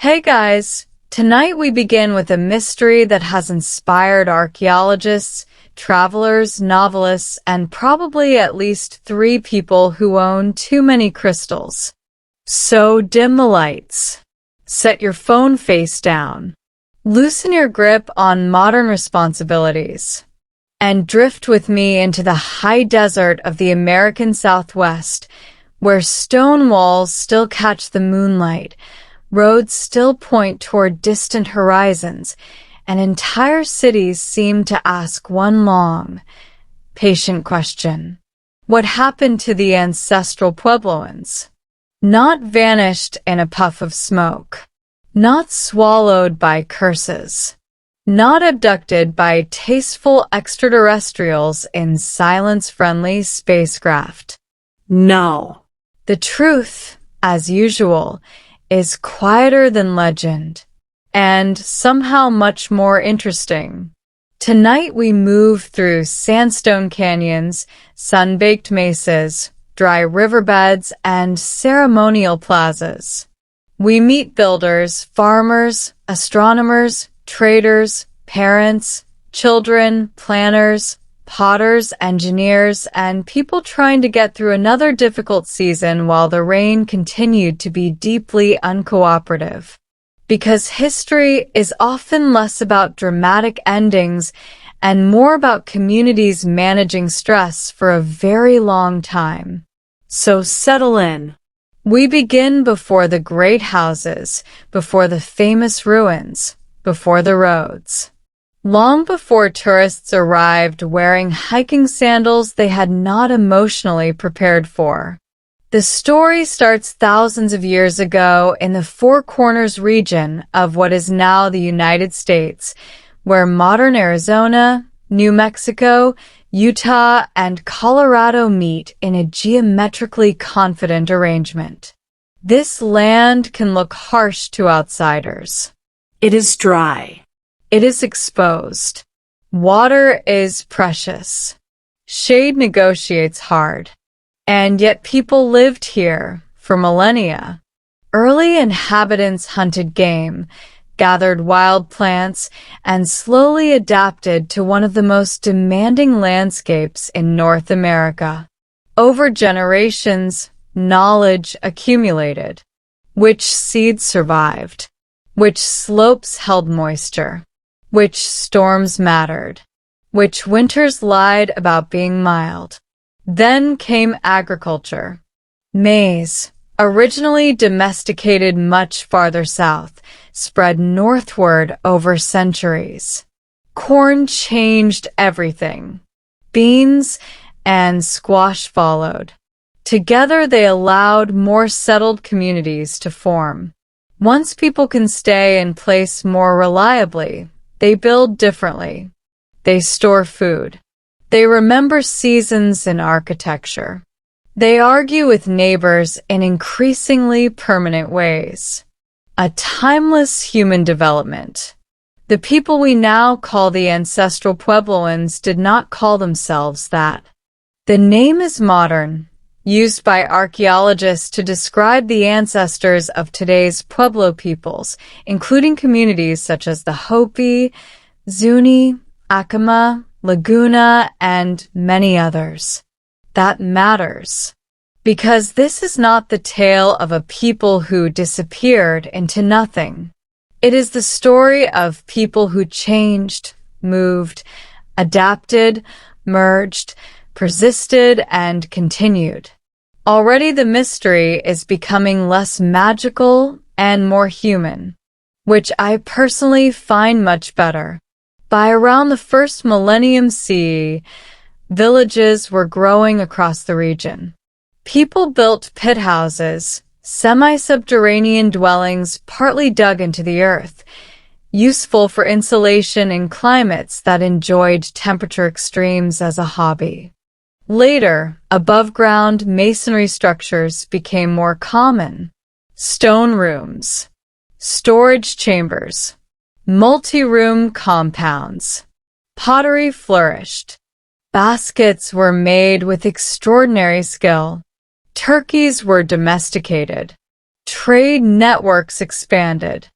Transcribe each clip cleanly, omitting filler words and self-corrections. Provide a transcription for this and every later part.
Hey guys, tonight we begin with a mystery that has inspired archaeologists, travelers, novelists, and probably at least 3 people who own too many crystals. So dim the lights. Set your phone face down. Loosen your grip on modern responsibilities. And drift with me into the high desert of the American Southwest, where stone walls still catch the moonlight, roads still point toward distant horizons, and entire cities seem to ask one long, patient question. What happened to the ancestral Puebloans? Not vanished in a puff of smoke. Not swallowed by curses. Not abducted by tasteful extraterrestrials in silence-friendly spacecraft. No. The truth, as usual, is quieter than legend, and somehow much more interesting. Tonight we move through sandstone canyons, sun-baked mesas, dry riverbeds, and ceremonial plazas. We meet builders, farmers, astronomers, traders, parents, children, planners, potters, engineers, and people trying to get through another difficult season while the rain continued to be deeply uncooperative. Because history is often less about dramatic endings and more about communities managing stress for a very long time. So settle in. We begin before the great houses, before the famous ruins, before the roads. Long before tourists arrived wearing hiking sandals they had not emotionally prepared for. The story starts thousands of years ago in the Four Corners region of what is now the United States, where modern Arizona, New Mexico, Utah, and Colorado meet in a geometrically confident arrangement. This land can look harsh to outsiders. It is dry. It is exposed. Water is precious. Shade negotiates hard. And yet people lived here for millennia. Early inhabitants hunted game, gathered wild plants, and slowly adapted to one of the most demanding landscapes in North America. Over generations, knowledge accumulated. Which seeds survived? Which slopes held moisture? Which storms mattered? Which winters lied about being mild? Then came agriculture. Maize, originally domesticated much farther south, spread northward over centuries. Corn changed everything. Beans and squash followed. Together they allowed more settled communities to form. Once people can stay in place more reliably, they build differently. They store food. They remember seasons in architecture. They argue with neighbors in increasingly permanent ways. A timeless human development. The people we now call the Ancestral Puebloans did not call themselves that. The name is modern, used by archaeologists to describe the ancestors of today's Pueblo peoples, including communities such as the Hopi, Zuni, Acoma, Laguna, and many others. That matters. Because this is not the tale of a people who disappeared into nothing. It is the story of people who changed, moved, adapted, merged, persisted, and continued. Already the mystery is becoming less magical and more human, which I personally find much better. By around the first millennium CE, villages were growing across the region. People built pit houses, semi-subterranean dwellings partly dug into the earth, useful for insulation in climates that enjoyed temperature extremes as a hobby. Later, above-ground masonry structures became more common. Stone rooms, storage chambers, multi-room compounds. Pottery flourished. Baskets were made with extraordinary skill. Turkeys were domesticated. Trade networks expanded.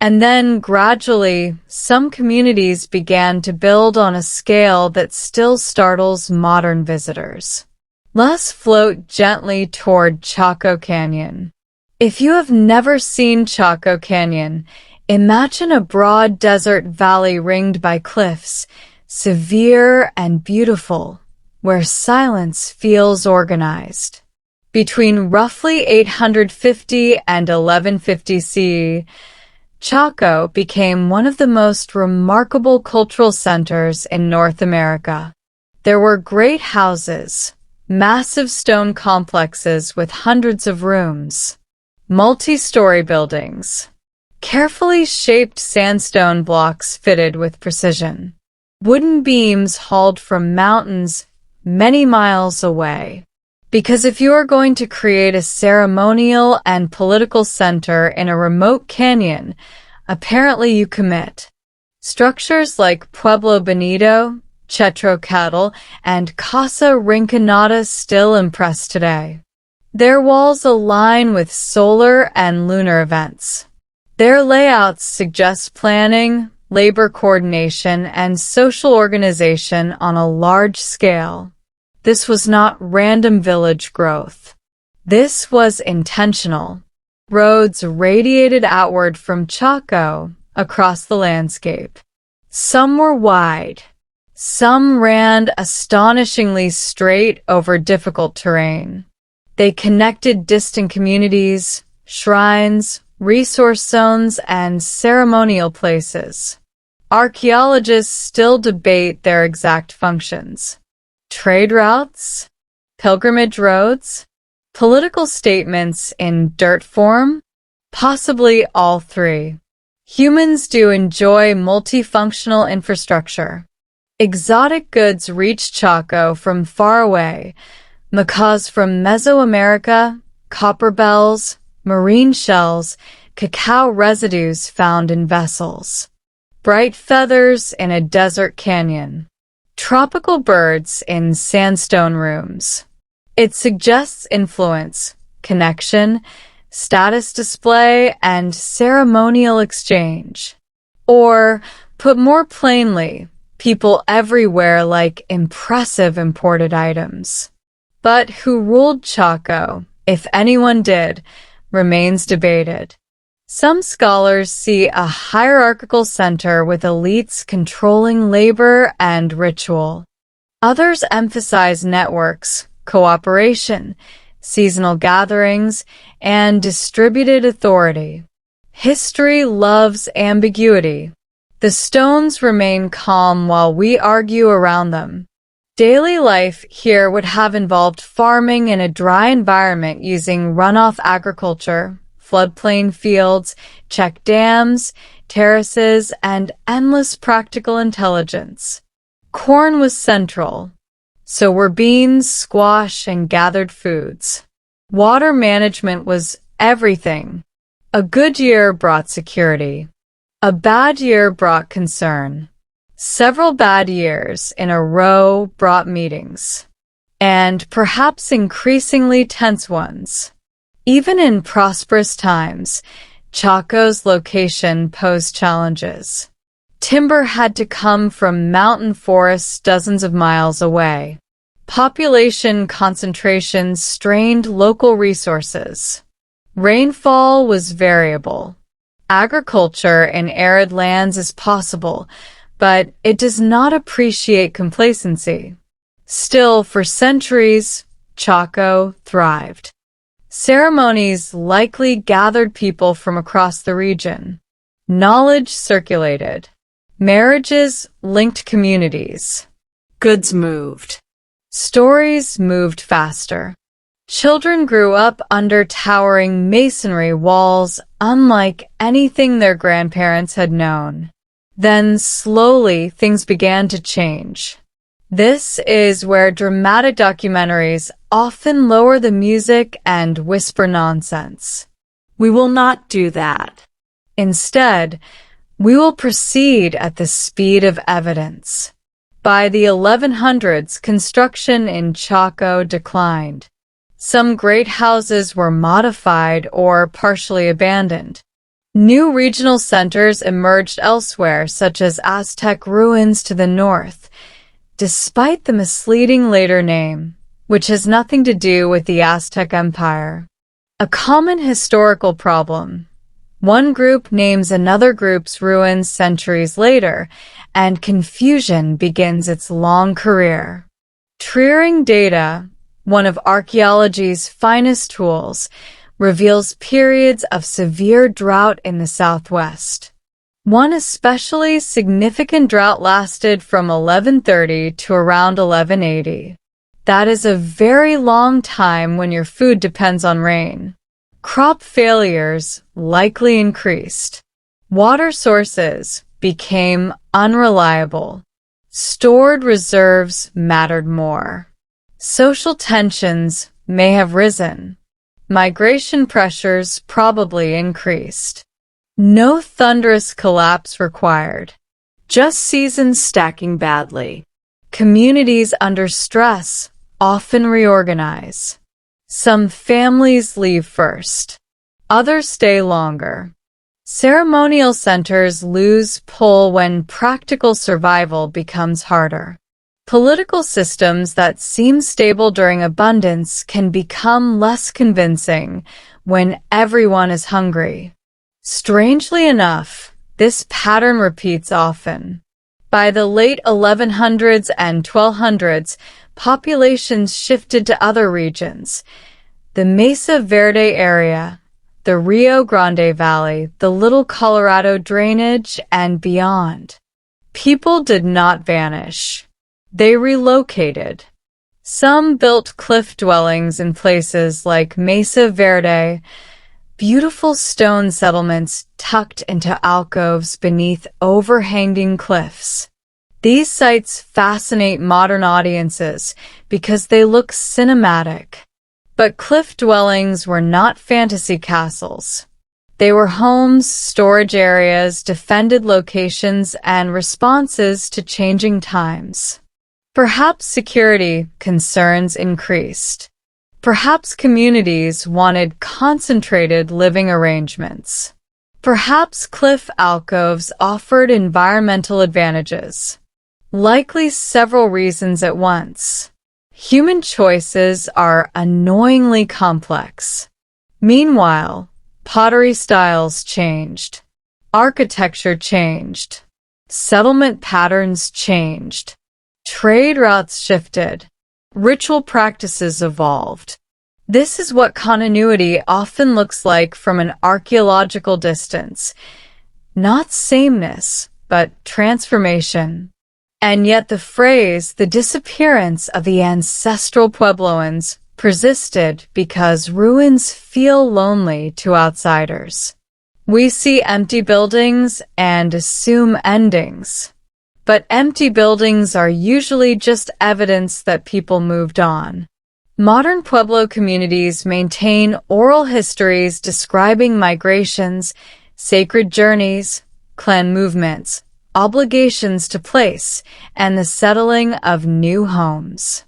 And then, gradually, some communities began to build on a scale that still startles modern visitors. Let's float gently toward Chaco Canyon. If you have never seen Chaco Canyon, imagine a broad desert valley ringed by cliffs, severe and beautiful, where silence feels organized. Between roughly 850 and 1150 CE, Chaco became one of the most remarkable cultural centers in North America. There were great houses, massive stone complexes with hundreds of rooms, multi-story buildings, carefully shaped sandstone blocks fitted with precision, wooden beams hauled from mountains many miles away. Because if you are going to create a ceremonial and political center in a remote canyon, apparently you commit. Structures like Pueblo Bonito, Chetro Cattle, and Casa Rinconada still impress today. Their walls align with solar and lunar events. Their layouts suggest planning, labor coordination, and social organization on a large scale. This was not random village growth. This was intentional. Roads radiated outward from Chaco across the landscape. Some were wide. Some ran astonishingly straight over difficult terrain. They connected distant communities, shrines, resource zones, and ceremonial places. Archaeologists still debate their exact functions. Trade routes? Pilgrimage roads? Political statements in dirt form? Possibly all three. Humans do enjoy multifunctional infrastructure. Exotic goods reach Chaco from far away, macaws from Mesoamerica, copper bells, marine shells, cacao residues found in vessels, bright feathers in a desert canyon, tropical birds in sandstone rooms. It suggests influence, connection, status display, and ceremonial exchange. Or, put more plainly, people everywhere like impressive imported items. But who ruled Chaco, if anyone did, remains debated. Some scholars see a hierarchical center with elites controlling labor and ritual. Others emphasize networks, cooperation, seasonal gatherings, and distributed authority. History loves ambiguity. The stones remain calm while we argue around them. Daily life here would have involved farming in a dry environment using runoff agriculture, floodplain fields, check dams, terraces, and endless practical intelligence. Corn was central. So were beans, squash, and gathered foods. Water management was everything. A good year brought security. A bad year brought concern. Several bad years in a row brought meetings. And perhaps increasingly tense ones. Even in prosperous times, Chaco's location posed challenges. Timber had to come from mountain forests dozens of miles away. Population concentrations strained local resources. Rainfall was variable. Agriculture in arid lands is possible, but it does not appreciate complacency. Still, for centuries, Chaco thrived. Ceremonies likely gathered people from across the region. Knowledge circulated. Marriages linked communities. Goods moved. Stories moved faster. Children grew up under towering masonry walls unlike anything their grandparents had known. Then slowly things began to change. This is where dramatic documentaries often lower the music and whisper nonsense. We will not do that. Instead, we will proceed at the speed of evidence. By the 1100s, construction in Chaco declined. Some great houses were modified or partially abandoned. New regional centers emerged elsewhere, such as Aztec ruins to the north, despite the misleading later name, which has nothing to do with the Aztec Empire. A common historical problem. One group names another group's ruins centuries later, and confusion begins its long career. Triering data, one of archaeology's finest tools, reveals periods of severe drought in the southwest. One especially significant drought lasted from 1130 to around 1180. That is a very long time when your food depends on rain. Crop failures likely increased. Water sources became unreliable. Stored reserves mattered more. Social tensions may have risen. Migration pressures probably increased. No thunderous collapse required. Just seasons stacking badly. Communities under stress often reorganize. Some families leave first. Others stay longer. Ceremonial centers lose pull when practical survival becomes harder. Political systems that seem stable during abundance can become less convincing when everyone is hungry. Strangely enough, this pattern repeats often. By the late 1100s and 1200s, populations shifted to other regions. The Mesa Verde area, the Rio Grande Valley, the Little Colorado drainage, and beyond. People did not vanish. They relocated. Some built cliff dwellings in places like Mesa Verde, beautiful stone settlements tucked into alcoves beneath overhanging cliffs. These sites fascinate modern audiences because they look cinematic. But cliff dwellings were not fantasy castles. They were homes, storage areas, defended locations, and responses to changing times. Perhaps security concerns increased. Perhaps communities wanted concentrated living arrangements. Perhaps cliff alcoves offered environmental advantages. Likely several reasons at once. Human choices are annoyingly complex. Meanwhile, pottery styles changed. Architecture changed. Settlement patterns changed. Trade routes shifted. Ritual practices evolved. This is what continuity often looks like from an archaeological distance. Not sameness, but transformation. And yet the phrase, the disappearance of the ancestral Puebloans, persisted because ruins feel lonely to outsiders. We see empty buildings and assume endings. But empty buildings are usually just evidence that people moved on. Modern Pueblo communities maintain oral histories describing migrations, sacred journeys, clan movements, obligations to place, and the settling of new homes.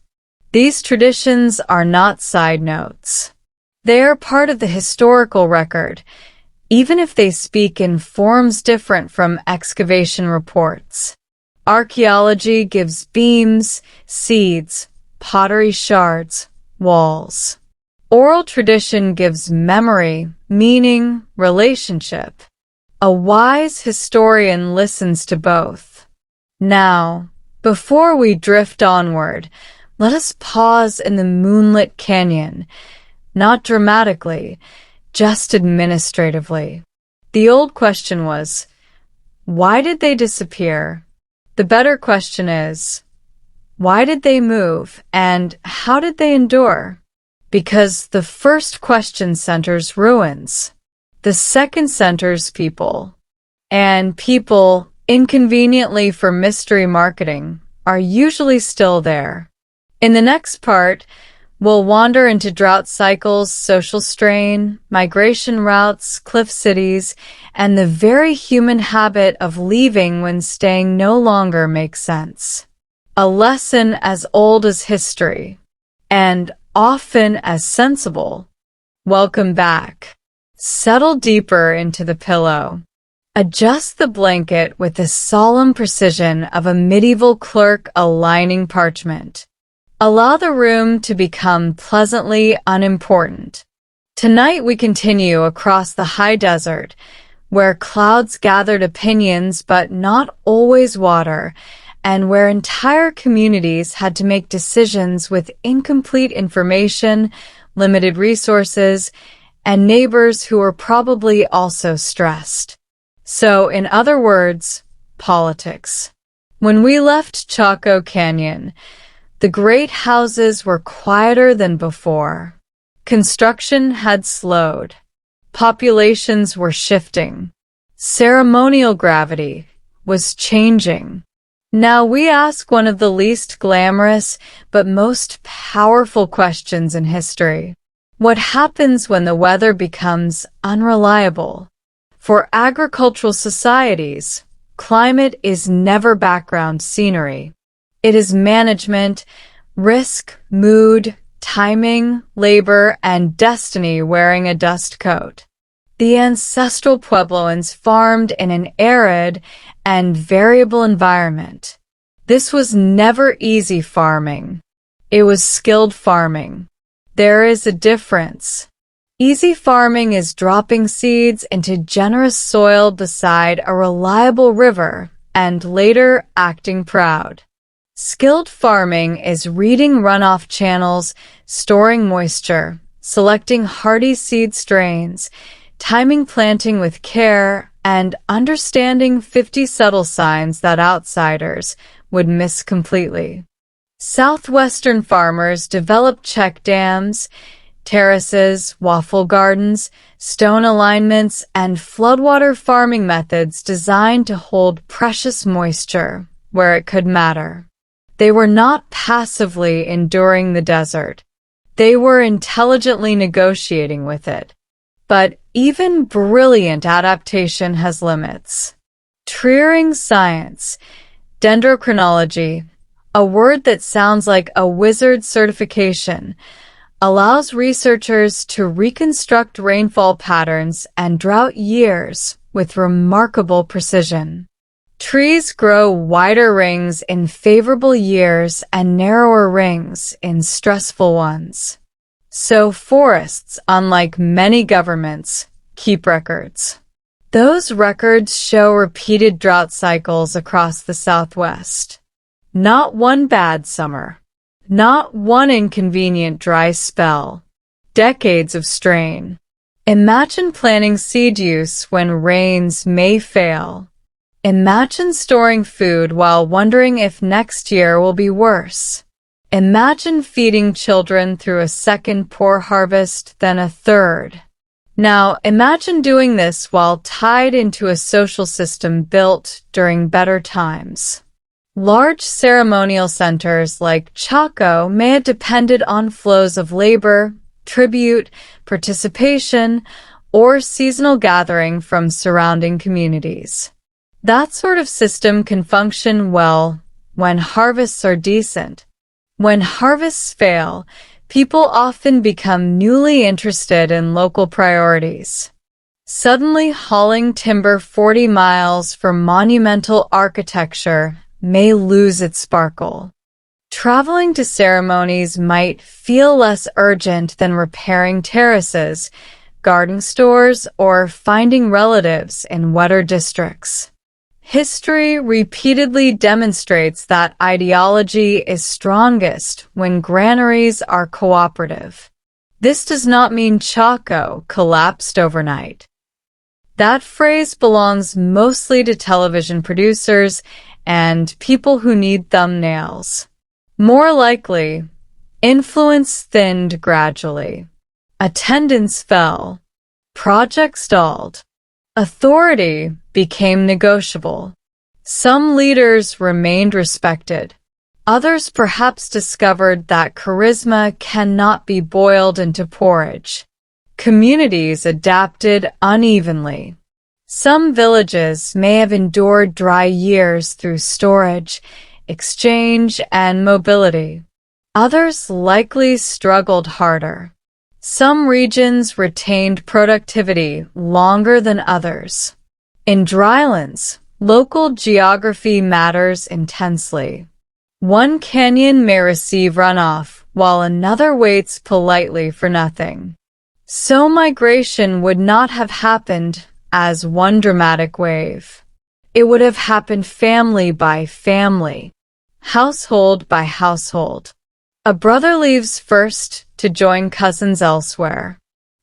These traditions are not side notes. They are part of the historical record, even if they speak in forms different from excavation reports. Archaeology gives beams, seeds, pottery shards, walls. Oral tradition gives memory, meaning, relationship. A wise historian listens to both. Now, before we drift onward, let us pause in the moonlit canyon, not dramatically, just administratively. The old question was, why did they disappear? The better question is, why did they move, and how did they endure? Because the first question centers ruins. The second centers people. And people, inconveniently for mystery marketing, are usually still there. In the next part, we'll wander into drought cycles, social strain, migration routes, cliff cities, and the very human habit of leaving when staying no longer makes sense. A lesson as old as history, and often as sensible. Welcome back. Settle deeper into the pillow. Adjust the blanket with the solemn precision of a medieval clerk aligning parchment. Allow the room to become pleasantly unimportant. Tonight we continue across the high desert, where clouds gathered opinions but not always water, and where entire communities had to make decisions with incomplete information, limited resources, and neighbors who were probably also stressed. So, in other words, politics. When we left Chaco Canyon, the great houses were quieter than before. Construction had slowed. Populations were shifting. Ceremonial gravity was changing. Now we ask one of the least glamorous but most powerful questions in history. What happens when the weather becomes unreliable? For agricultural societies, climate is never background scenery. It is management, risk, mood, timing, labor, and destiny wearing a dust coat. The ancestral Puebloans farmed in an arid and variable environment. This was never easy farming. It was skilled farming. There is a difference. Easy farming is dropping seeds into generous soil beside a reliable river and later acting proud. Skilled farming is reading runoff channels, storing moisture, selecting hardy seed strains, timing planting with care, and understanding 50 subtle signs that outsiders would miss completely. Southwestern farmers developed check dams, terraces, waffle gardens, stone alignments, and floodwater farming methods designed to hold precious moisture where it could matter. They were not passively enduring the desert. They were intelligently negotiating with it. But even brilliant adaptation has limits. Triering science, dendrochronology, a word that sounds like a wizard's certification, allows researchers to reconstruct rainfall patterns and drought years with remarkable precision. Trees grow wider rings in favorable years and narrower rings in stressful ones. So forests, unlike many governments, keep records. Those records show repeated drought cycles across the Southwest. Not one bad summer. Not one inconvenient dry spell. Decades of strain. Imagine planning seed use when rains may fail. Imagine storing food while wondering if next year will be worse. Imagine feeding children through a second poor harvest, then a third. Now, imagine doing this while tied into a social system built during better times. Large ceremonial centers like Chaco may have depended on flows of labor, tribute, participation, or seasonal gathering from surrounding communities. That sort of system can function well when harvests are decent. When harvests fail, people often become newly interested in local priorities. Suddenly hauling timber 40 miles for monumental architecture may lose its sparkle. Traveling to ceremonies might feel less urgent than repairing terraces, guarding stores, or finding relatives in wetter districts. History repeatedly demonstrates that ideology is strongest when granaries are cooperative. This does not mean Chaco collapsed overnight. That phrase belongs mostly to television producers and people who need thumbnails. More likely, influence thinned gradually. Attendance fell. Projects stalled. Authority became negotiable. Some leaders remained respected. Others perhaps discovered that charisma cannot be boiled into porridge. Communities adapted unevenly. Some villages may have endured dry years through storage, exchange, and mobility. Others likely struggled harder. Some regions retained productivity longer than others. In drylands, local geography matters intensely. One canyon may receive runoff, while another waits politely for nothing. So migration would not have happened as one dramatic wave. It would have happened family by family, household by household. A brother leaves first to join cousins elsewhere.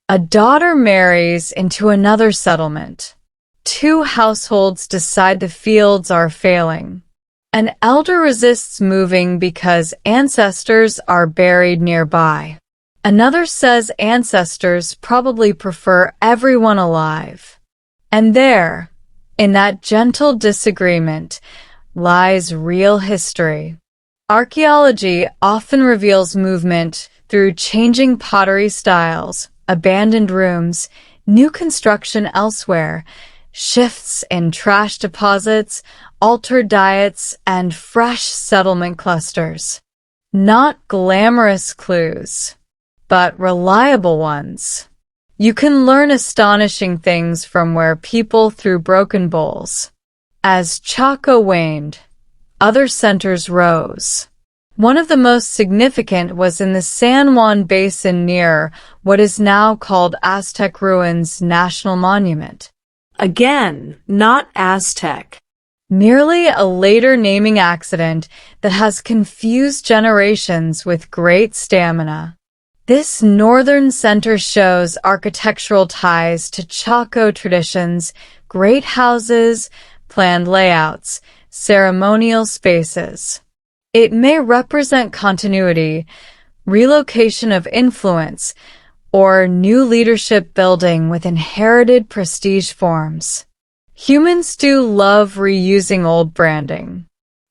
A daughter marries into another settlement. Two households decide the fields are failing. An elder resists moving because ancestors are buried nearby. Another says ancestors probably prefer everyone alive. And there, in that gentle disagreement, lies real history. Archaeology often reveals movement through changing pottery styles, abandoned rooms, new construction elsewhere, shifts in trash deposits, altered diets, and fresh settlement clusters. Not glamorous clues, but reliable ones. You can learn astonishing things from where people threw broken bowls. As Chaco waned, other centers rose. One of the most significant was in the San Juan Basin near what is now called Aztec Ruins National Monument. Again, not Aztec. Merely a later naming accident that has confused generations with great stamina. This northern center shows architectural ties to Chaco traditions, great houses, planned layouts, ceremonial spaces. It may represent continuity, relocation of influence, or new leadership building with inherited prestige forms. Humans do love reusing old branding.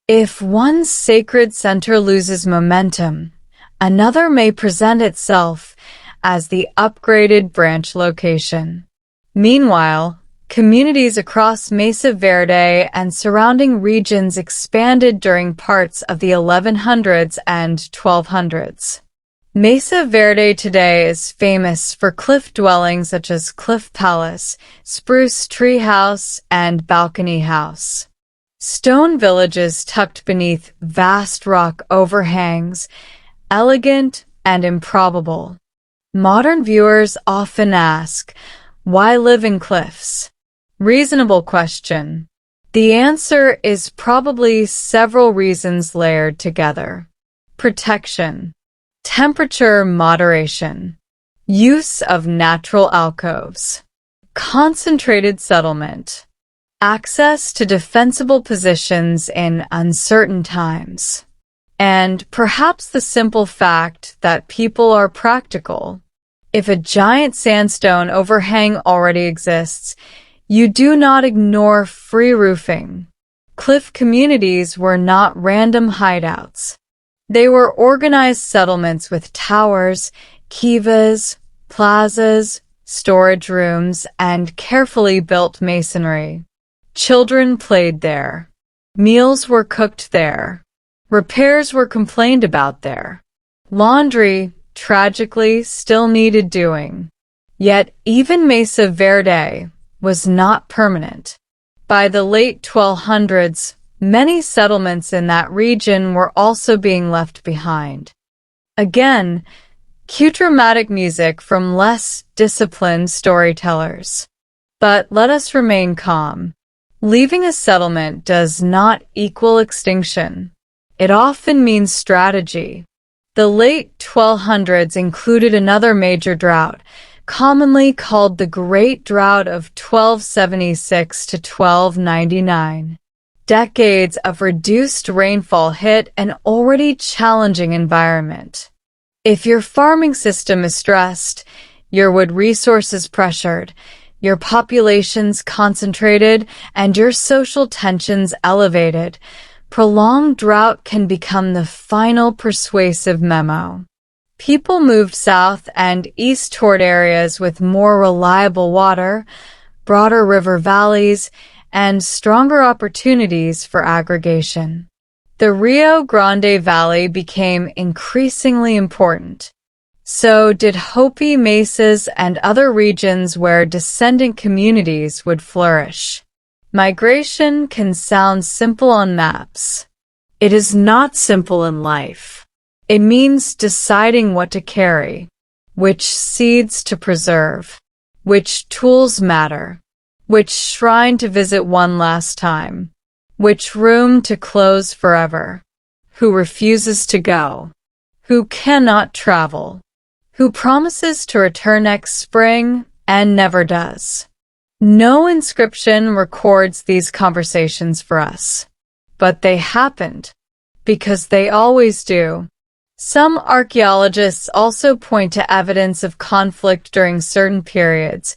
If one sacred center loses momentum, another may present itself as the upgraded branch location. Meanwhile, communities across Mesa Verde and surrounding regions expanded during parts of the 1100s and 1200s. Mesa Verde today is famous for cliff dwellings such as Cliff Palace, Spruce Tree House, and Balcony House. Stone villages tucked beneath vast rock overhangs, elegant and improbable. Modern viewers often ask, why live in cliffs? Reasonable question. The answer is probably several reasons layered together. Protection. Temperature moderation. Use of natural alcoves. Concentrated settlement. Access to defensible positions in uncertain times. And perhaps the simple fact that people are practical. If a giant sandstone overhang already exists, you do not ignore free roofing. Cliff communities were not random hideouts. They were organized settlements with towers, kivas, plazas, storage rooms, and carefully built masonry. Children played there. Meals were cooked there. Repairs were complained about there. Laundry, tragically, still needed doing. Yet even Mesa Verde was not permanent. By the late 1200s, many settlements in that region were also being left behind. Again, cue dramatic music from less disciplined storytellers. But let us remain calm. Leaving a settlement does not equal extinction. It often means strategy. The late 1200s included another major drought, commonly called the Great Drought of 1276 to 1299. Decades of reduced rainfall hit an already challenging environment. If your farming system is stressed, your wood resources pressured, your populations concentrated, and your social tensions elevated, prolonged drought can become the final persuasive memo. People moved south and east toward areas with more reliable water, broader river valleys, and stronger opportunities for aggregation. The Rio Grande Valley became increasingly important. So did Hopi mesas and other regions where descendant communities would flourish. Migration can sound simple on maps. It is not simple in life. It means deciding what to carry, which seeds to preserve, which tools matter, which shrine to visit one last time, which room to close forever, who refuses to go, who cannot travel, who promises to return next spring and never does. No inscription records these conversations for us, but they happened, because they always do. Some archaeologists also point to evidence of conflict during certain periods,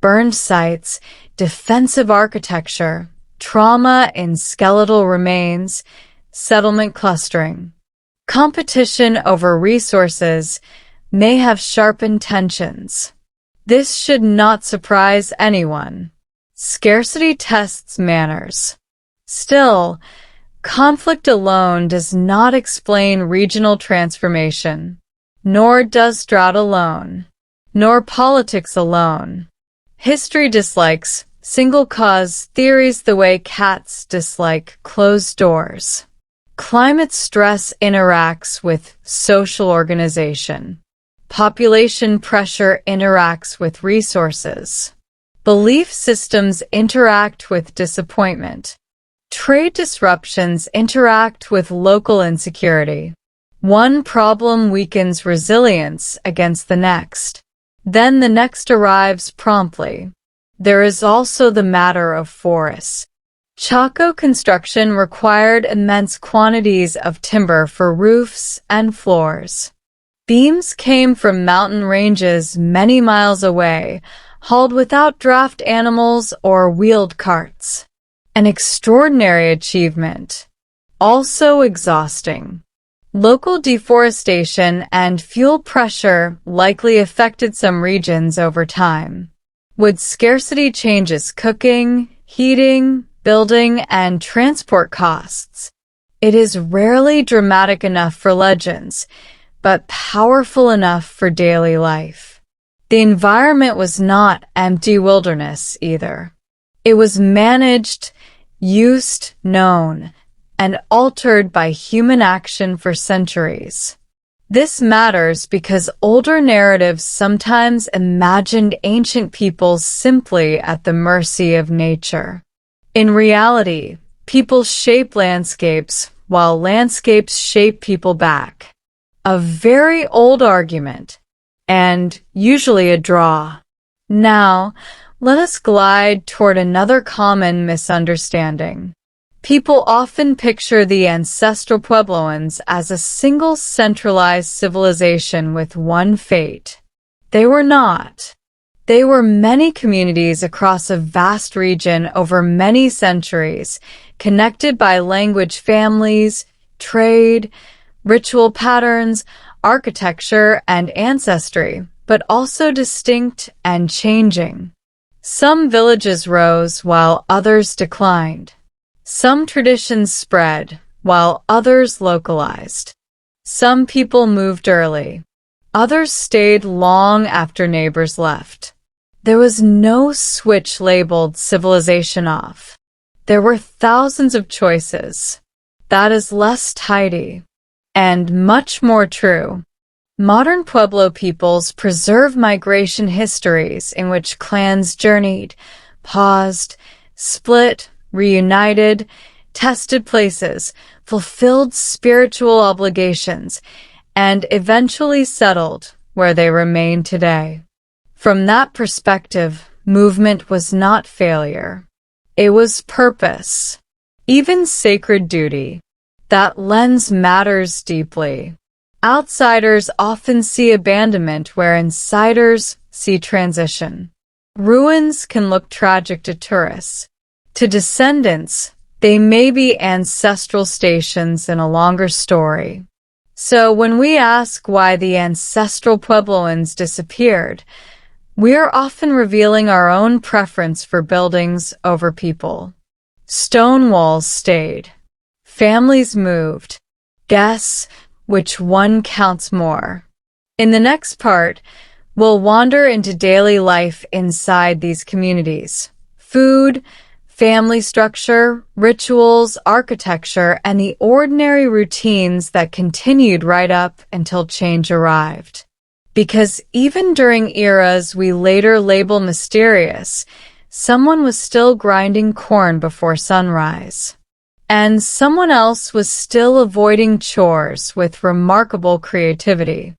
burned sites, defensive architecture, trauma in skeletal remains, settlement clustering. Competition over resources may have sharpened tensions. This should not surprise anyone. Scarcity tests manners. Still, conflict alone does not explain regional transformation, nor does drought alone, nor politics alone. History dislikes single-cause theories the way cats dislike closed doors. Climate stress interacts with social organization. Population pressure interacts with resources. Belief systems interact with disappointment. Trade disruptions interact with local insecurity. One problem weakens resilience against the next. Then the next arrives promptly. There is also the matter of forests. Chaco construction required immense quantities of timber for roofs and floors. Beams came from mountain ranges many miles away, hauled without draft animals or wheeled carts. An extraordinary achievement. Also exhausting. Local deforestation and fuel pressure likely affected some regions over time. Wood scarcity changes cooking, heating, building, and transport costs. It is rarely dramatic enough for legends, but powerful enough for daily life. The environment was not empty wilderness either. It was managed, used, known, and altered by human action for centuries. This matters because older narratives sometimes imagined ancient peoples simply at the mercy of nature. In reality, people shape landscapes while landscapes shape people back. A very old argument, and usually a draw. Now, let us glide toward another common misunderstanding. People often picture the Ancestral Puebloans as a single centralized civilization with one fate. They were not. They were many communities across a vast region over many centuries, connected by language families, trade, ritual patterns, architecture, and ancestry, but also distinct and changing. Some villages rose while others declined. Some traditions spread while others localized. Some people moved early. Others stayed long after neighbors left. There was no switch labeled civilization off. There were thousands of choices. That is less tidy. And much more true. Modern Pueblo peoples preserve migration histories in which clans journeyed, paused, split, reunited, tested places, fulfilled spiritual obligations, and eventually settled where they remain today. From that perspective, movement was not failure. It was purpose, even sacred duty. That lens matters deeply. Outsiders often see abandonment where insiders see transition. Ruins can look tragic to tourists. To descendants, they may be ancestral stations in a longer story. So when we ask why the Ancestral Puebloans disappeared, we are often revealing our own preference for buildings over people. Stone walls stayed. Families moved. Guess which one counts more? In the next part, we'll wander into daily life inside these communities. Food, family structure, rituals, architecture, and the ordinary routines that continued right up until change arrived. Because even during eras we later label mysterious, someone was still grinding corn before sunrise. And someone else was still avoiding chores with remarkable creativity.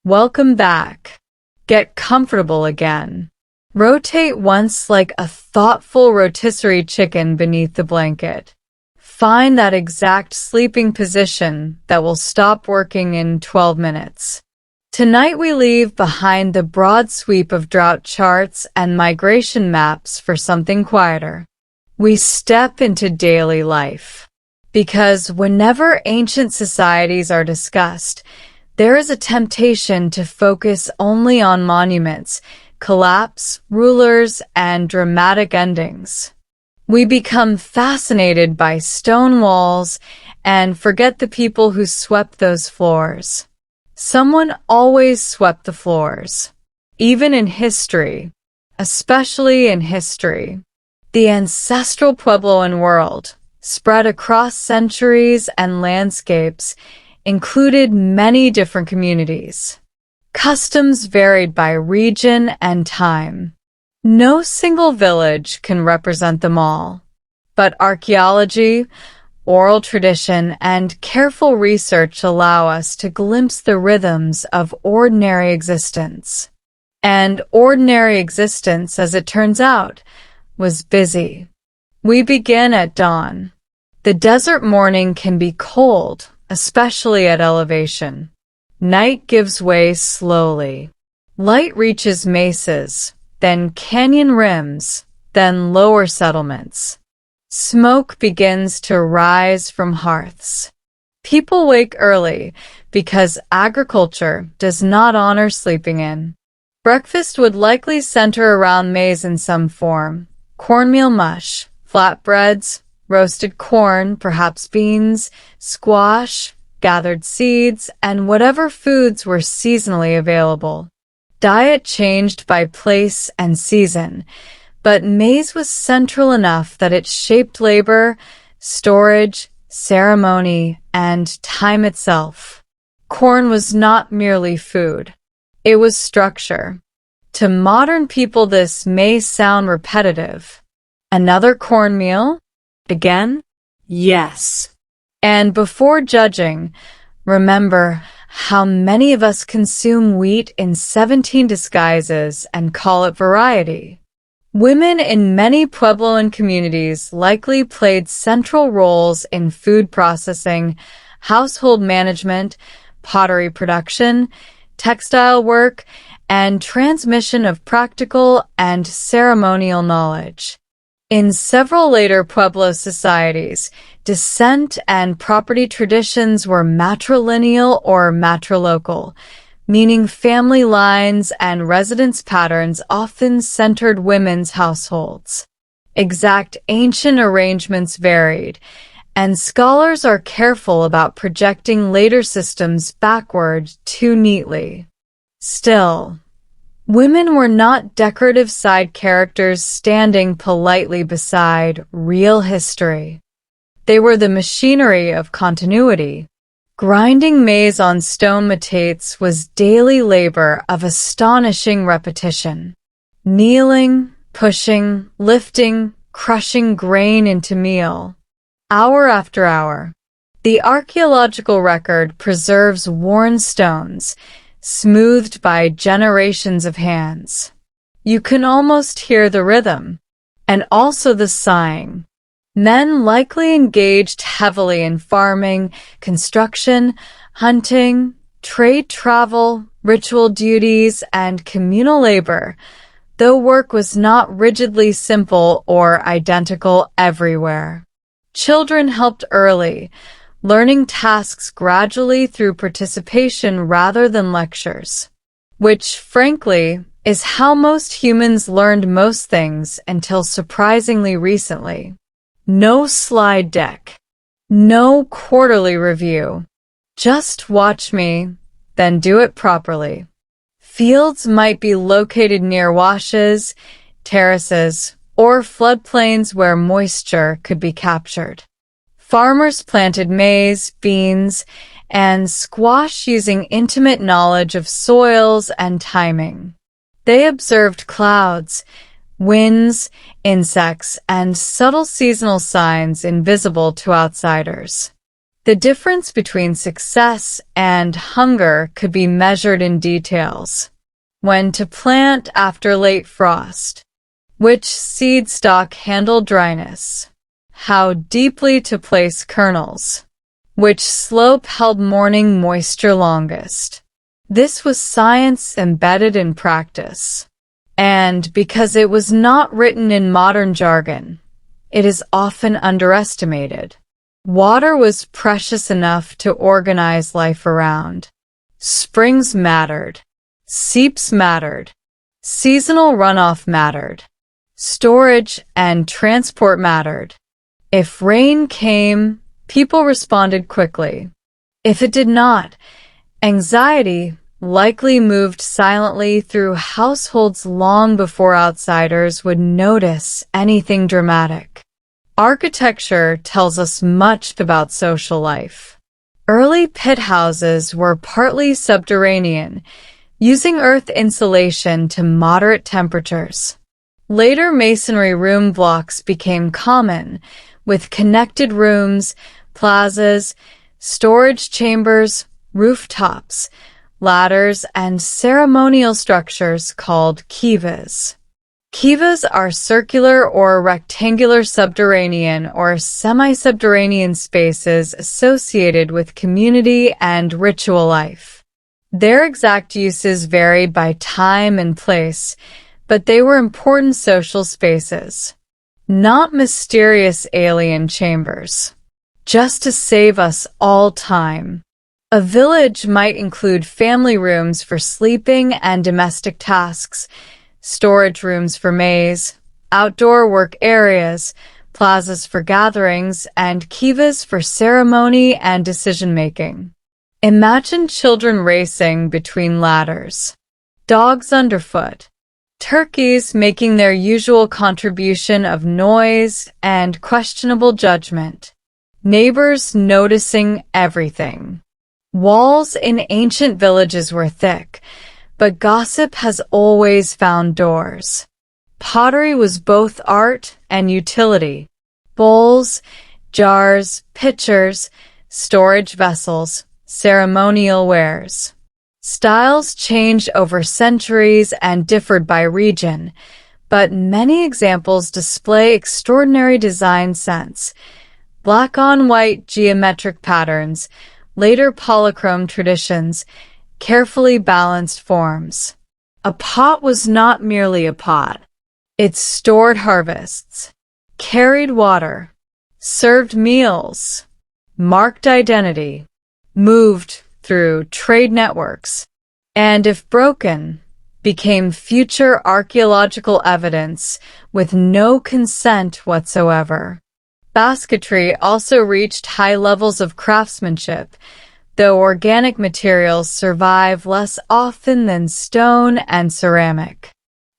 Welcome back. Get comfortable again. Rotate once like a thoughtful rotisserie chicken beneath the blanket. Find that exact sleeping position that will stop working in 12 minutes. Tonight we leave behind the broad sweep of drought charts and migration maps for something quieter. We step into daily life. Because whenever ancient societies are discussed, there is a temptation to focus only on monuments, collapse, rulers, and dramatic endings. We become fascinated by stone walls and forget the people who swept those floors. Someone always swept the floors, even in history, especially in history. The ancestral Puebloan world, spread across centuries and landscapes, included many different communities. Customs varied by region and time. No single village can represent them all, but archaeology, oral tradition, and careful research allow us to glimpse the rhythms of ordinary existence. And ordinary existence, as it turns out, was busy. We begin at dawn. The desert morning can be cold, especially at elevation. Night gives way slowly. Light reaches mesas, then canyon rims, then lower settlements. Smoke begins to rise from hearths. People wake early because agriculture does not honor sleeping in. Breakfast would likely center around maize in some form. Cornmeal mush, flatbreads, roasted corn, perhaps beans, squash, gathered seeds, and whatever foods were seasonally available. Diet changed by place and season, but maize was central enough that it shaped labor, storage, ceremony, and time itself. Corn was not merely food. It was structure. To modern people, this may sound repetitive. Another cornmeal? Again? Yes. And before judging, remember how many of us consume wheat in 17 disguises and call it variety. Women in many Puebloan communities likely played central roles in food processing, household management, pottery production, textile work, and transmission of practical and ceremonial knowledge. In several later Pueblo societies, descent and property traditions were matrilineal or matrilocal, meaning family lines and residence patterns often centered women's households. Exact ancient arrangements varied, and scholars are careful about projecting later systems backward too neatly. Still, women were not decorative side characters standing politely beside real history. They were the machinery of continuity. Grinding maize on stone metates was daily labor of astonishing repetition. Kneeling, pushing, lifting, crushing grain into meal. Hour after hour. The archaeological record preserves worn stones, smoothed by generations of hands. You can almost hear the rhythm, and also the sighing. Men likely engaged heavily in farming, construction, hunting, trade travel, ritual duties, and communal labor, though work was not rigidly simple or identical everywhere. Children helped early, learning tasks gradually through participation rather than lectures, which, frankly, is how most humans learned most things until surprisingly recently. No slide deck. No quarterly review. Just watch me, then do it properly. Fields might be located near washes, terraces, or floodplains where moisture could be captured. Farmers planted maize, beans, and squash using intimate knowledge of soils and timing. They observed clouds, winds, insects, and subtle seasonal signs invisible to outsiders. The difference between success and hunger could be measured in details. When to plant after late frost. Which seed stock handled dryness. How deeply to place kernels. Which slope held morning moisture longest. This was science embedded in practice. And because it was not written in modern jargon, it is often underestimated. Water was precious enough to organize life around. Springs mattered. Seeps mattered. Seasonal runoff mattered. Storage and transport mattered. If rain came, people responded quickly. If it did not, anxiety likely moved silently through households long before outsiders would notice anything dramatic. Architecture tells us much about social life. Early pit houses were partly subterranean, using earth insulation to moderate temperatures. Later masonry room blocks became common, with connected rooms, plazas, storage chambers, rooftops, ladders, and ceremonial structures called kivas. Kivas are circular or rectangular subterranean or semi-subterranean spaces associated with community and ritual life. Their exact uses varied by time and place, but they were important social spaces. Not mysterious alien chambers. Just to save us all time. A village might include family rooms for sleeping and domestic tasks, storage rooms for maize, outdoor work areas, plazas for gatherings, and kivas for ceremony and decision-making. Imagine children racing between ladders, dogs underfoot, turkeys making their usual contribution of noise and questionable judgment, neighbors noticing everything. Walls in ancient villages were thick, but gossip has always found doors. Pottery was both art and utility. Bowls, jars, pitchers, storage vessels, ceremonial wares. Styles changed over centuries and differed by region, but many examples display extraordinary design sense. Black-on-white geometric patterns, later polychrome traditions, carefully balanced forms. A pot was not merely a pot. It stored harvests, carried water, served meals, marked identity, moved through trade networks, and if broken, became future archaeological evidence with no consent whatsoever. Basketry also reached high levels of craftsmanship, though organic materials survive less often than stone and ceramic.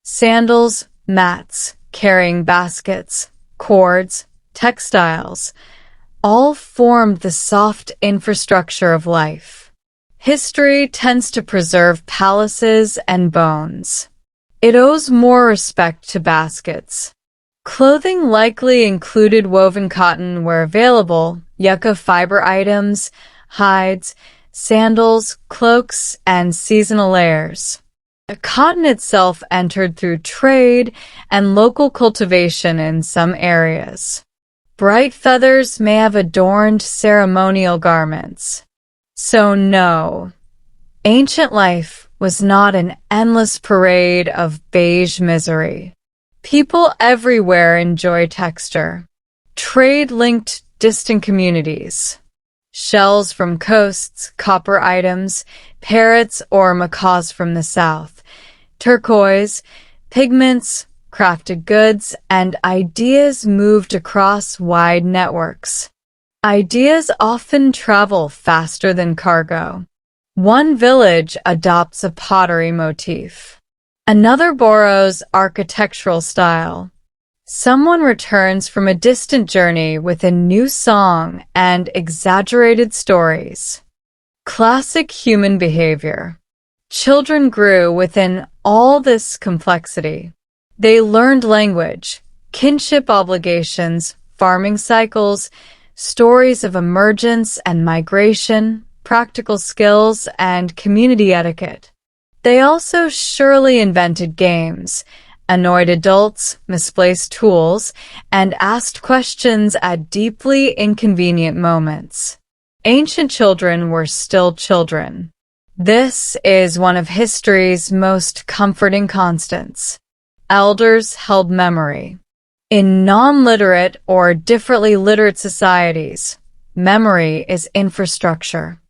Sandals, mats, carrying baskets, cords, textiles, all formed the soft infrastructure of life. History tends to preserve palaces and bones. It owes more respect to baskets. Clothing likely included woven cotton where available, yucca fiber items, hides, sandals, cloaks, and seasonal layers. Cotton itself entered through trade and local cultivation in some areas. Bright feathers may have adorned ceremonial garments. So no, ancient life was not an endless parade of beige misery. People everywhere enjoy texture. Trade linked distant communities. Shells from coasts, copper items, parrots or macaws from the south, turquoise, pigments, crafted goods, and ideas moved across wide networks. Ideas often travel faster than cargo. One village adopts a pottery motif. Another borrows architectural style. Someone returns from a distant journey with a new song and exaggerated stories. Classic human behavior. Children grew within all this complexity. They learned language, kinship obligations, farming cycles, stories of emergence and migration, practical skills, and community etiquette. They also surely invented games, annoyed adults, misplaced tools, and asked questions at deeply inconvenient moments. Ancient children were still children. This is one of history's most comforting constants. Elders held memory. In non-literate or differently literate societies, memory is infrastructure.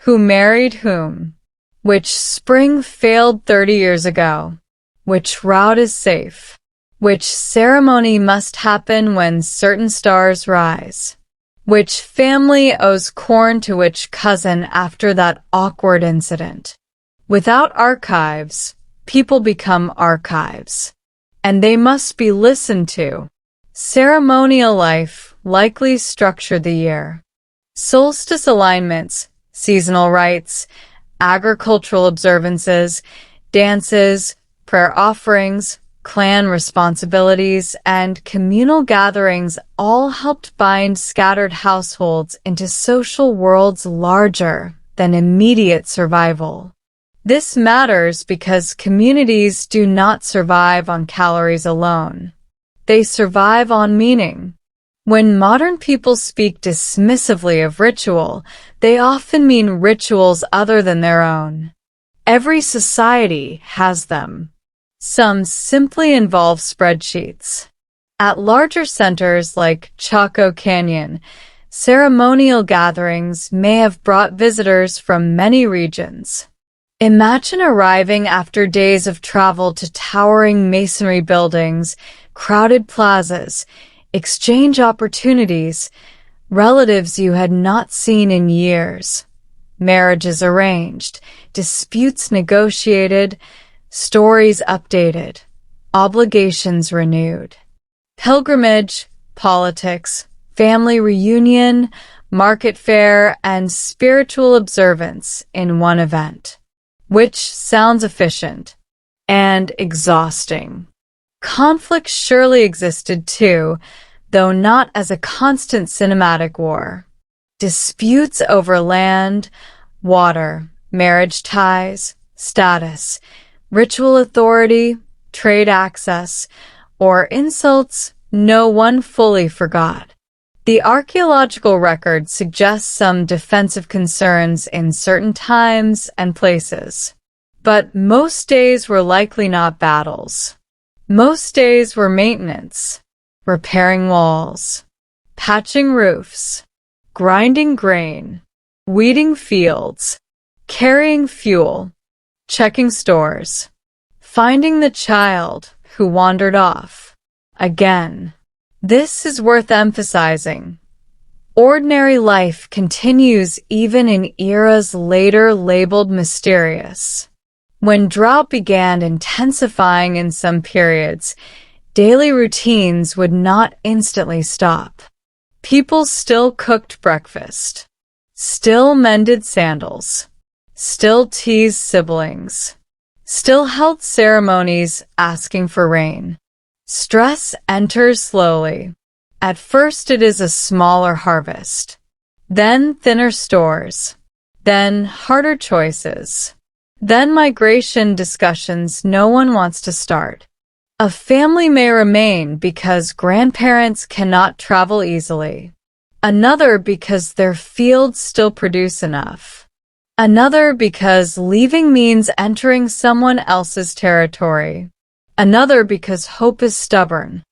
Who married whom? Which spring failed 30 years ago? Which route is safe? Which ceremony must happen when certain stars rise? Which family owes corn to which cousin after that awkward incident? Without archives, people become archives, and they must be listened to. Ceremonial life likely structured the year. Solstice alignments, seasonal rites, agricultural observances, dances, prayer offerings, clan responsibilities, and communal gatherings all helped bind scattered households into social worlds larger than immediate survival. This matters because communities do not survive on calories alone. They survive on meaning. When modern people speak dismissively of ritual, they often mean rituals other than their own. Every society has them. Some simply involve spreadsheets. At larger centers like Chaco Canyon, ceremonial gatherings may have brought visitors from many regions. Imagine arriving after days of travel to towering masonry buildings, crowded plazas, exchange opportunities, relatives you had not seen in years, marriages arranged, disputes negotiated, stories updated, obligations renewed. Pilgrimage, politics, family reunion, market fair, and spiritual observance in one event. Which sounds efficient and exhausting. Conflict surely existed too, though not as a constant cinematic war. Disputes over land, water, marriage ties, status, ritual authority, trade access, or insults no one fully forgot. The archaeological record suggests some defensive concerns in certain times and places. But most days were likely not battles. Most days were maintenance, repairing walls, patching roofs, grinding grain, weeding fields, carrying fuel, checking stores, finding the child who wandered off. Again, this is worth emphasizing. Ordinary life continues even in eras later labeled mysterious. When drought began intensifying in some periods, daily routines would not instantly stop. People still cooked breakfast, still mended sandals, still teased siblings, still held ceremonies asking for rain. Stress enters slowly. At first it is a smaller harvest, then thinner stores, then harder choices, then migration discussions no one wants to start. A family may remain because grandparents cannot travel easily. Another because their fields still produce enough. Another because leaving means entering someone else's territory. Another because hope is stubborn.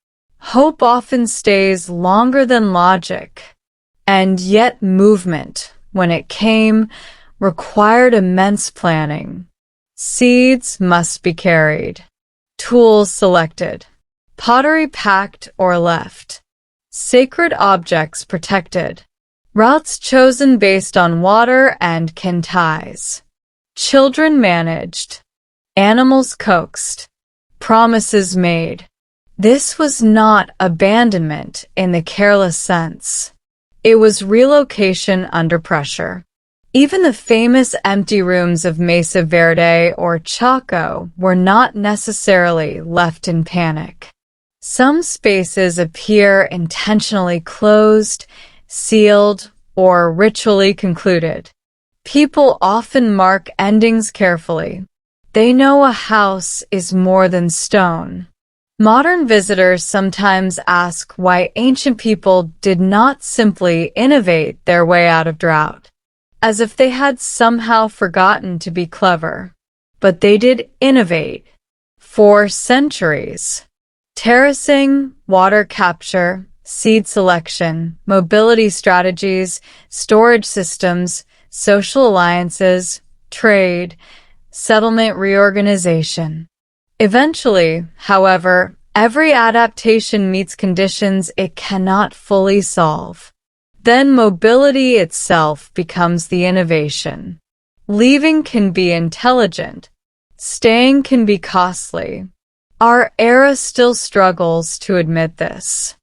Hope often stays longer than logic. And yet movement, when it came, required immense planning. Seeds must be carried. Tools selected. Pottery packed or left. Sacred objects protected. Routes chosen based on water and kin ties. Children managed, animals coaxed, promises made. This was not abandonment in the careless sense. It was relocation under pressure. Even the famous empty rooms of Mesa, Verde, or Chaco were not necessarily left in panic. Some spaces appear intentionally closed, sealed, or ritually concluded. People often mark endings carefully. They know a house is more than stone. Modern visitors sometimes ask why ancient people did not simply innovate their way out of drought, as if they had somehow forgotten to be clever. But they did innovate for centuries. Terracing, water capture, seed selection, mobility strategies, storage systems, social alliances, trade, settlement reorganization. Eventually, however, every adaptation meets conditions it cannot fully solve. Then mobility itself becomes the innovation. Leaving can be intelligent. Staying can be costly. Our era still struggles to admit this.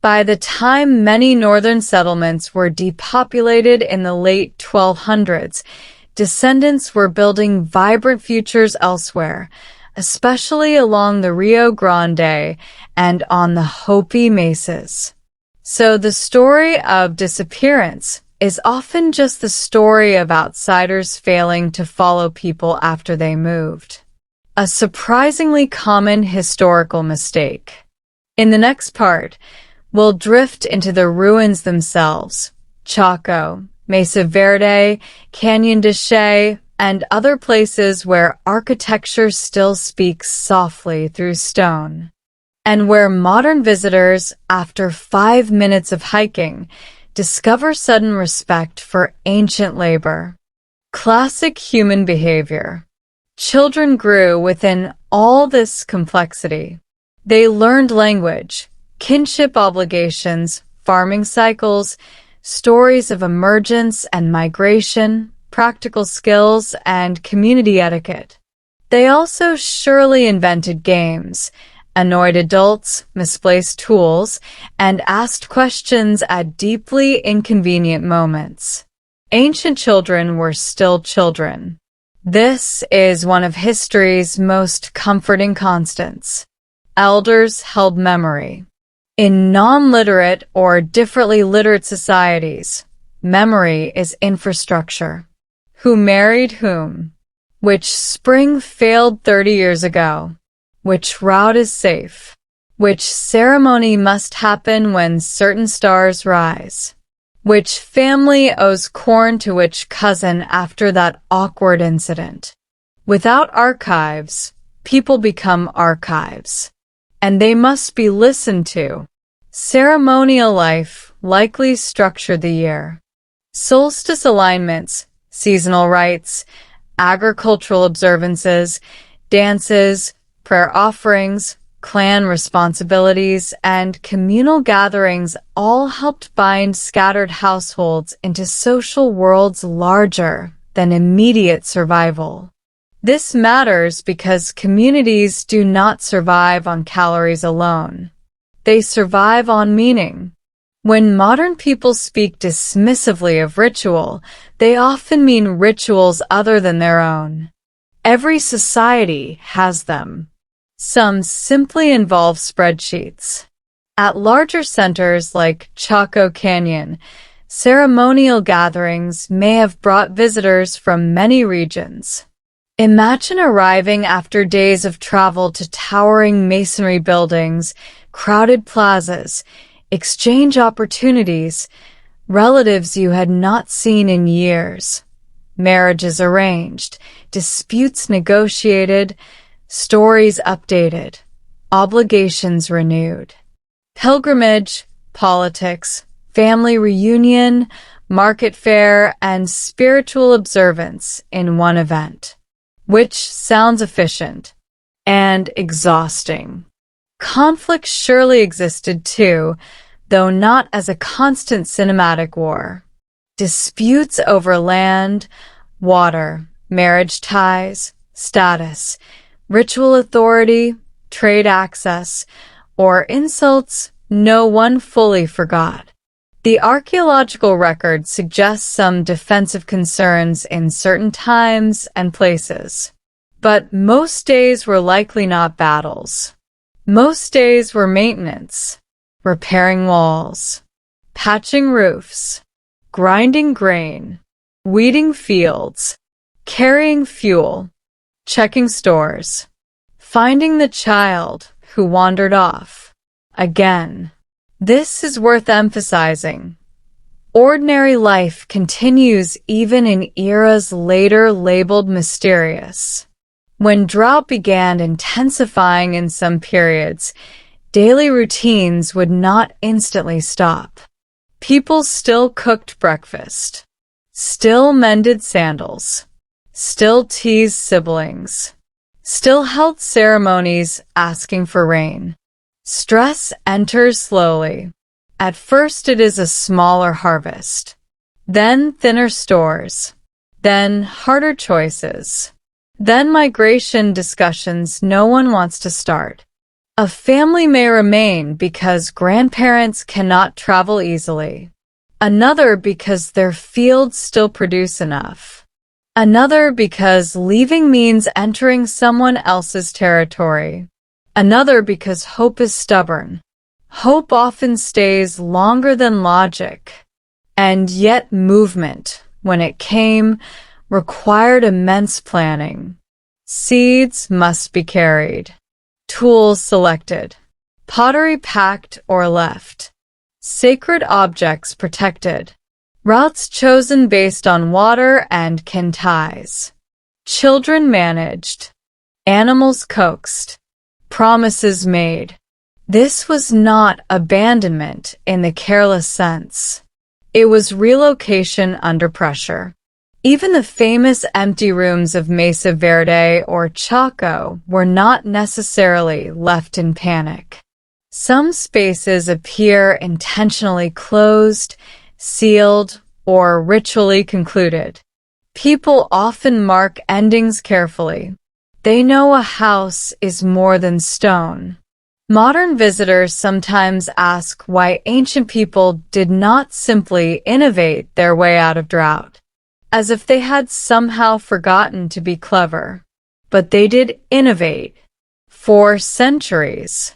By the time many northern settlements were depopulated in the late 1200s, descendants were building vibrant futures elsewhere, especially along the Rio Grande and on the Hopi mesas. So the story of disappearance is often just the story of outsiders failing to follow people after they moved. A surprisingly common historical mistake. In the next part, we'll drift into the ruins themselves, Chaco, Mesa Verde, Canyon de Chelly, and other places where architecture still speaks softly through stone, and where modern visitors, after 5 minutes of hiking, discover sudden respect for ancient labor. Classic human behavior. Children grew within all this complexity. They learned language, kinship obligations, farming cycles, stories of emergence and migration, practical skills, and community etiquette. They also surely invented games, annoyed adults, misplaced tools, and asked questions at deeply inconvenient moments. Ancient children were still children. This is one of history's most comforting constants. Elders held memory. In non-literate or differently literate societies, memory is infrastructure. Who married whom? Which spring failed 30 years ago? Which route is safe? Which ceremony must happen when certain stars rise? Which family owes corn to which cousin after that awkward incident? Without archives, people become archives, and they must be listened to. Ceremonial life likely structured the year. Solstice alignments, seasonal rites, agricultural observances, dances, prayer offerings, clan responsibilities, and communal gatherings all helped bind scattered households into social worlds larger than immediate survival. This matters because communities do not survive on calories alone. They survive on meaning. When modern people speak dismissively of ritual, they often mean rituals other than their own. Every society has them. Some simply involve spreadsheets. At larger centers like Chaco Canyon, ceremonial gatherings may have brought visitors from many regions. Imagine arriving after days of travel to towering masonry buildings, crowded plazas, exchange opportunities, relatives you had not seen in years, marriages arranged, disputes negotiated, stories updated, obligations renewed. Pilgrimage, politics, family reunion, market fair, and spiritual observance in one event. Which sounds efficient and exhausting. Conflict surely existed too, though not as a constant cinematic war. Disputes over land, water, marriage ties, status, ritual authority, trade access, or insults no one fully forgot. The archaeological record suggests some defensive concerns in certain times and places. But most days were likely not battles. Most days were maintenance, repairing walls, patching roofs, grinding grain, weeding fields, carrying fuel, checking stores, finding the child who wandered off. Again, this is worth emphasizing. Ordinary life continues even in eras later labeled mysterious. When drought began intensifying in some periods, daily routines would not instantly stop. People still cooked breakfast, still mended sandals, still teased siblings, still held ceremonies asking for rain. Stress enters slowly. At first it is a smaller harvest, then thinner stores, then harder choices, then migration discussions no one wants to start. A family may remain because grandparents cannot travel easily. Another because their fields still produce enough. Another because leaving means entering someone else's territory. Another because hope is stubborn. Hope often stays longer than logic. And yet movement, when it came, required immense planning. Seeds must be carried. Tools selected. Pottery packed or left. Sacred objects protected. Routes chosen based on water and kin ties. Children managed. Animals coaxed. Promises made. This was not abandonment in the careless sense. It was relocation under pressure. Even the famous empty rooms of Mesa, Verde, or Chaco were not necessarily left in panic. Some spaces appear intentionally closed, sealed, or ritually concluded. People often mark endings carefully. They know a house is more than stone. Modern visitors sometimes ask why ancient people did not simply innovate their way out of drought, as if they had somehow forgotten to be clever. But they did innovate for centuries.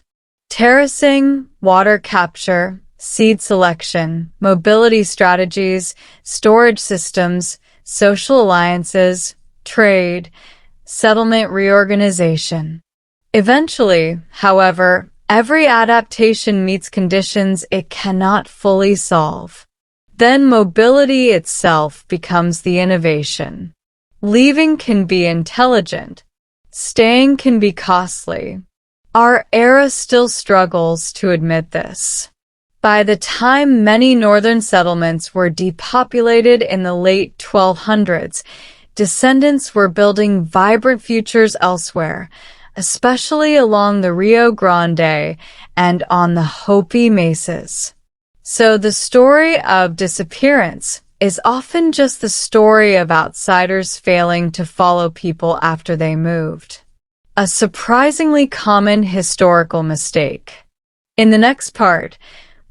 Terracing, water capture, seed selection, mobility strategies, storage systems, social alliances, trade, settlement reorganization. Eventually, however, every adaptation meets conditions it cannot fully solve. Then mobility itself becomes the innovation. Leaving can be intelligent. Staying can be costly. Our era still struggles to admit this. By the time many northern settlements were depopulated in the late 1200s, descendants were building vibrant futures elsewhere, especially along the Rio Grande and on the Hopi mesas. So the story of disappearance is often just the story of outsiders failing to follow people after they moved. A surprisingly common historical mistake. In the next part,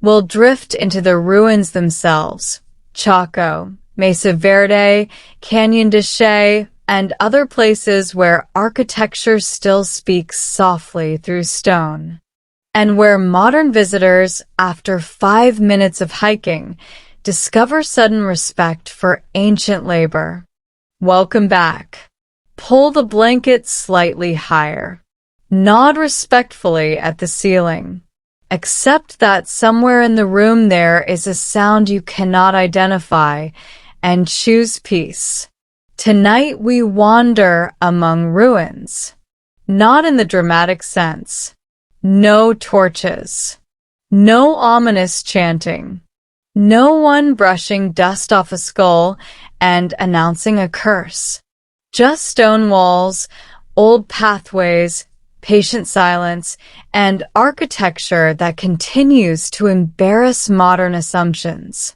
we'll drift into the ruins themselves, Chaco, Mesa Verde, Canyon de Chelly, and other places where architecture still speaks softly through stone, and where modern visitors, after 5 minutes of hiking, discover sudden respect for ancient labor. Welcome back. Pull the blanket slightly higher. Nod respectfully at the ceiling. Accept that somewhere in the room there is a sound you cannot identify, and choose peace. Tonight we wander among ruins. Not in the dramatic sense. No torches. No ominous chanting. No one brushing dust off a skull and announcing a curse. Just stone walls, old pathways, patient silence, and architecture that continues to embarrass modern assumptions.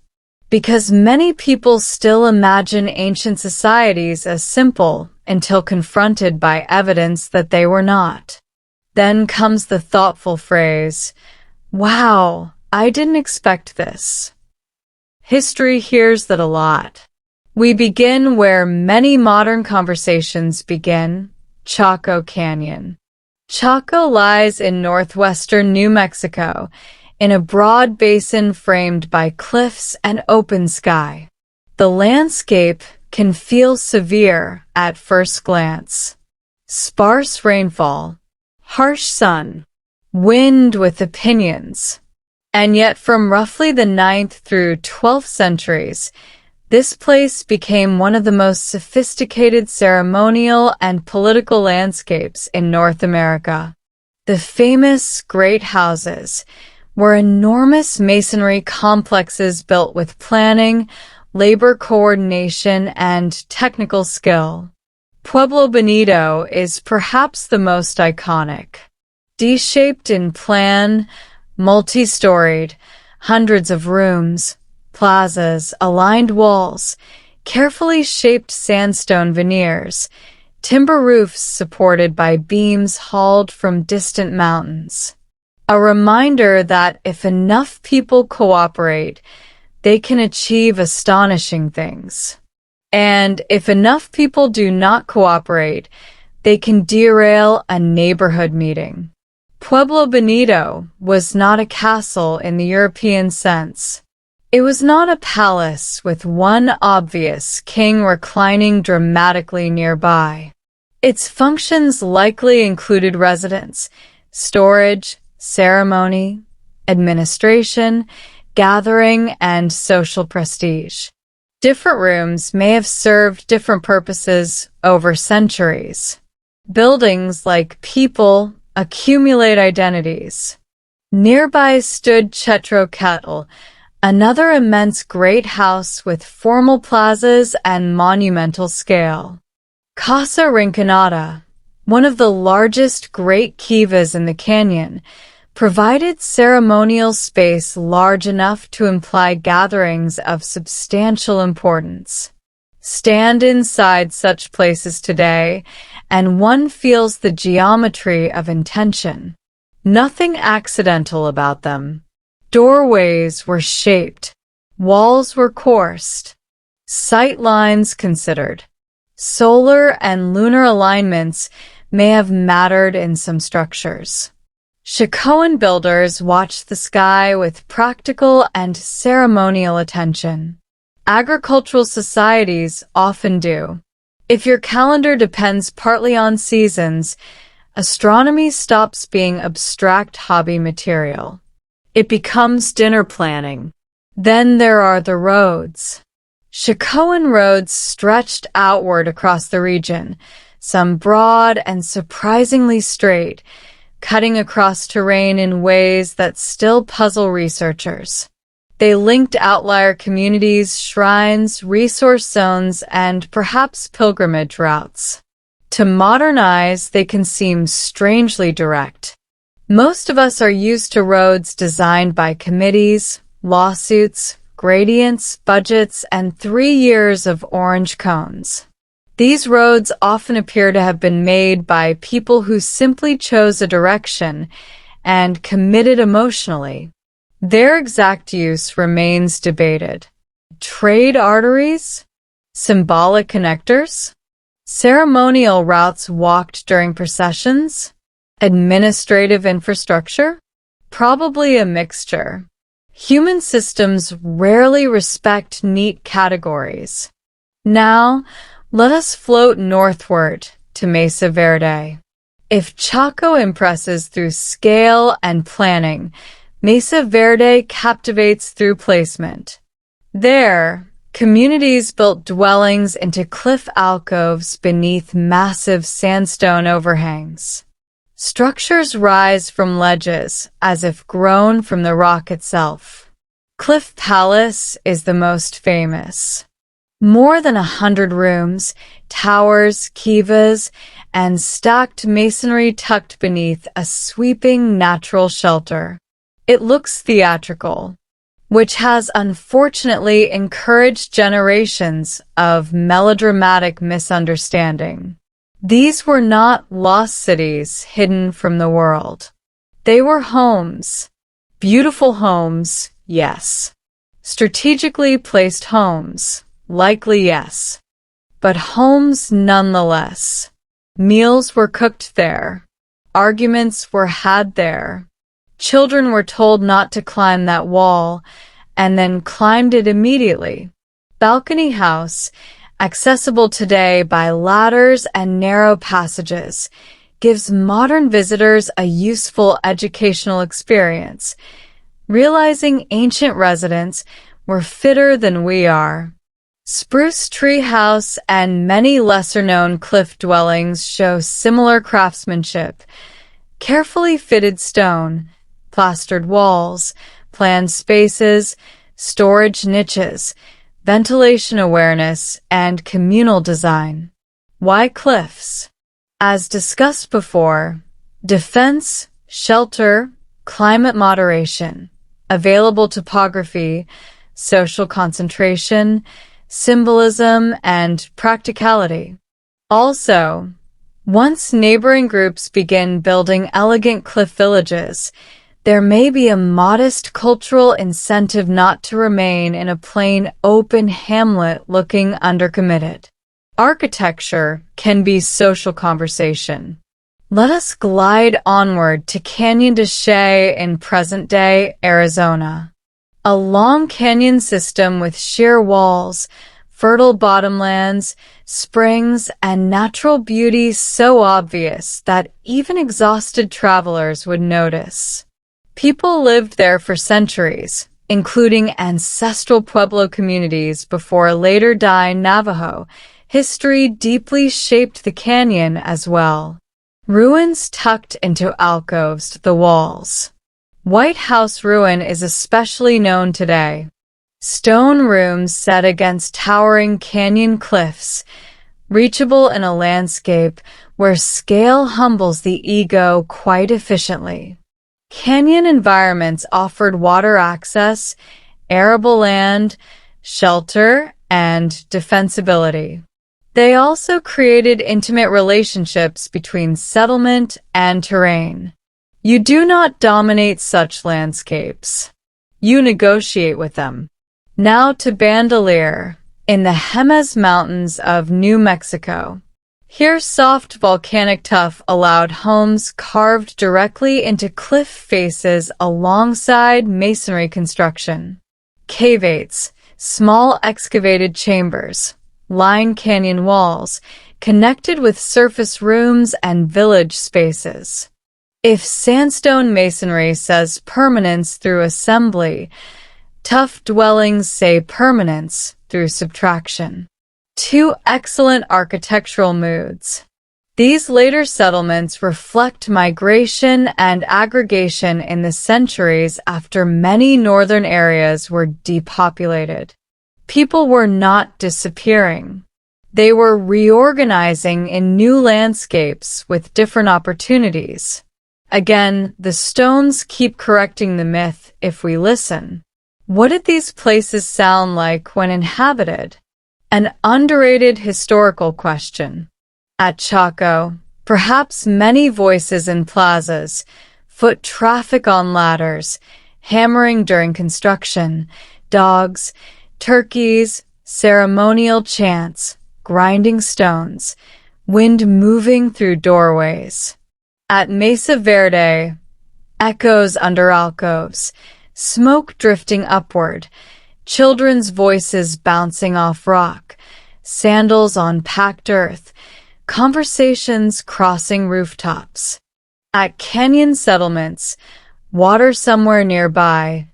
because many people still imagine ancient societies as simple until confronted by evidence that they were not. Then comes the thoughtful phrase, "Wow, I didn't expect this." History hears that a lot. We begin where many modern conversations begin, Chaco Canyon. Chaco lies in northwestern New Mexico, in a broad basin framed by cliffs and open sky. The landscape can feel severe at first glance. Sparse rainfall, harsh sun, wind with opinions. And yet from roughly the 9th through 12th centuries, this place became one of the most sophisticated ceremonial and political landscapes in North America. The famous Great Houses were enormous masonry complexes built with planning, labor coordination, and technical skill. Pueblo Bonito is perhaps the most iconic. D-shaped in plan, multi-storied, hundreds of rooms, plazas, aligned walls, carefully shaped sandstone veneers, timber roofs supported by beams hauled from distant mountains. A reminder that if enough people cooperate, they can achieve astonishing things. And if enough people do not cooperate, they can derail a neighborhood meeting. Pueblo Bonito was not a castle in the European sense. It was not a palace with one obvious king reclining dramatically nearby. Its functions likely included residence, storage, ceremony, administration, gathering, and social prestige. Different rooms may have served different purposes over centuries. Buildings, like people, accumulate identities. Nearby stood Quetzalcoatl, another immense great house with formal plazas and monumental scale. Casa Rinconada, one of the largest great kivas in the canyon, provided ceremonial space large enough to imply gatherings of substantial importance. Stand inside such places today, and one feels the geometry of intention. Nothing accidental about them. Doorways were shaped, walls were coursed, sight lines considered. Solar and lunar alignments may have mattered in some structures. Chacoan builders watched the sky with practical and ceremonial attention. Agricultural societies often do. If your calendar depends partly on seasons, astronomy stops being abstract hobby material. It becomes dinner planning. Then there are the roads. Chacoan roads stretched outward across the region, some broad and surprisingly straight, cutting across terrain in ways that still puzzle researchers. They linked outlier communities, shrines, resource zones, and perhaps pilgrimage routes. To modern eyes, they can seem strangely direct. Most of us are used to roads designed by committees, lawsuits, gradients, budgets, and 3 years of orange cones. These roads often appear to have been made by people who simply chose a direction and committed emotionally. Their exact use remains debated. Trade arteries? Symbolic connectors? Ceremonial routes walked during processions? Administrative infrastructure? Probably a mixture. Human systems rarely respect neat categories. Now, let us float northward to Mesa Verde. If Chaco impresses through scale and planning, Mesa Verde captivates through placement. There, communities built dwellings into cliff alcoves beneath massive sandstone overhangs. Structures rise from ledges as if grown from the rock itself. Cliff Palace is the most famous. More than 100 rooms, towers, kivas, and stacked masonry tucked beneath a sweeping natural shelter. It looks theatrical. which has unfortunately encouraged generations of melodramatic misunderstanding. These were not lost cities hidden from the world. They were homes. Beautiful homes, yes. Strategically placed homes, likely yes. But homes nonetheless. Meals were cooked there. Arguments were had there. Children were told not to climb that wall, and then climbed it immediately. Balcony house, accessible today by ladders and narrow passages, gives modern visitors a useful educational experience, realizing ancient residents were fitter than we are. Spruce tree house and many lesser-known cliff dwellings show similar craftsmanship. Carefully fitted stone, plastered walls, planned spaces, storage niches, ventilation awareness, and communal design. Why cliffs? As discussed before, defense, shelter, climate moderation, available topography, social concentration, symbolism, and practicality. Also, once neighboring groups begin building elegant cliff villages, there may be a modest cultural incentive not to remain in a plain, open hamlet looking undercommitted. Architecture can be social conversation. Let us glide onward to Canyon de Chelly in present-day Arizona. A long canyon system with sheer walls, fertile bottomlands, springs, and natural beauty so obvious that even exhausted travelers would notice. People lived there for centuries, including ancestral Pueblo communities before later-dying Navajo. History deeply shaped the canyon as well. Ruins tucked into alcoves to the walls. White House Ruin is especially known today. Stone rooms set against towering canyon cliffs, reachable in a landscape where scale humbles the ego quite efficiently. Canyon environments offered water access, arable land, shelter, and defensibility. They also created intimate relationships between settlement and terrain. You do not dominate such landscapes. You negotiate with them. Now to Bandelier, in the Jemez Mountains of New Mexico. Here soft volcanic tuff allowed homes carved directly into cliff faces alongside masonry construction. Caveates, small excavated chambers, line canyon walls, connected with surface rooms and village spaces. If sandstone masonry says permanence through assembly, tuff dwellings say permanence through subtraction. Two excellent architectural moods. These later settlements reflect migration and aggregation in the centuries after many northern areas were depopulated. People were not disappearing. They were reorganizing in new landscapes with different opportunities. Again, the stones keep correcting the myth if we listen. What did these places sound like when inhabited? An underrated historical question. At Chaco, perhaps many voices in plazas, foot traffic on ladders, hammering during construction, dogs, turkeys, ceremonial chants, grinding stones, wind moving through doorways. At Mesa Verde, echoes under alcoves, smoke drifting upward, children's voices bouncing off rock, sandals on packed earth, conversations crossing rooftops. At canyon settlements, water somewhere nearby,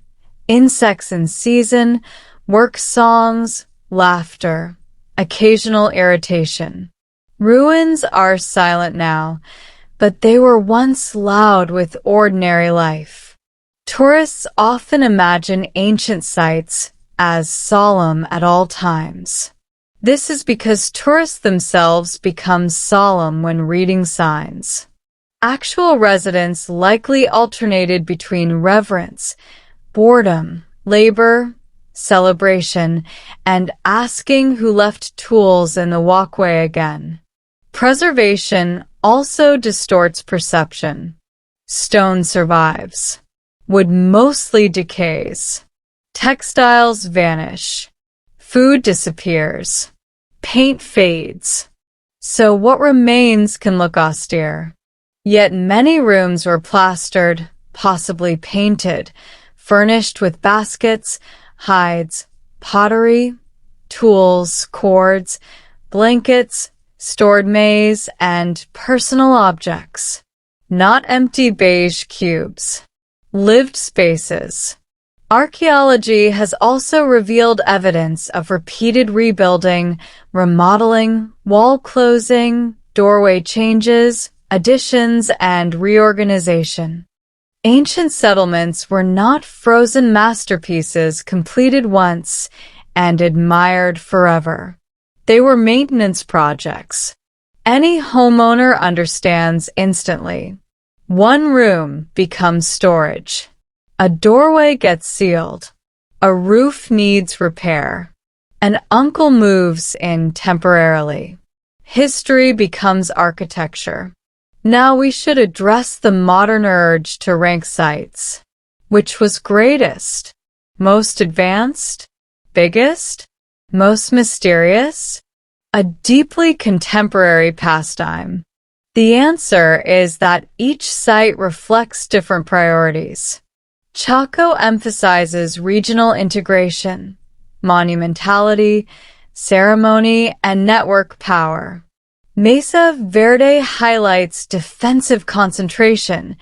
insects in season, work songs, laughter, occasional irritation. Ruins are silent now, but they were once loud with ordinary life. Tourists often imagine ancient sites as solemn at all times. This is because tourists themselves become solemn when reading signs. Actual residents likely alternated between reverence, boredom, labor, celebration, and asking who left tools in the walkway again. Preservation also distorts perception. Stone survives. Wood mostly decays. Textiles vanish. Food disappears. Paint fades. So what remains can look austere. Yet many rooms were plastered, possibly painted, furnished with baskets, hides, pottery, tools, cords, blankets, stored maize, and personal objects. Not empty beige cubes. Lived spaces. Archaeology has also revealed evidence of repeated rebuilding, remodeling, wall closing, doorway changes, additions, and reorganization. Ancient settlements were not frozen masterpieces completed once and admired forever. They were maintenance projects. Any homeowner understands instantly. One room becomes storage. A doorway gets sealed. A roof needs repair. An uncle moves in temporarily. History becomes architecture. Now we should address the modern urge to rank sites. Which was greatest? Most advanced? Biggest? Most mysterious? A deeply contemporary pastime. The answer is that each site reflects different priorities. Chaco emphasizes regional integration, monumentality, ceremony, and network power. Mesa Verde highlights defensive concentration,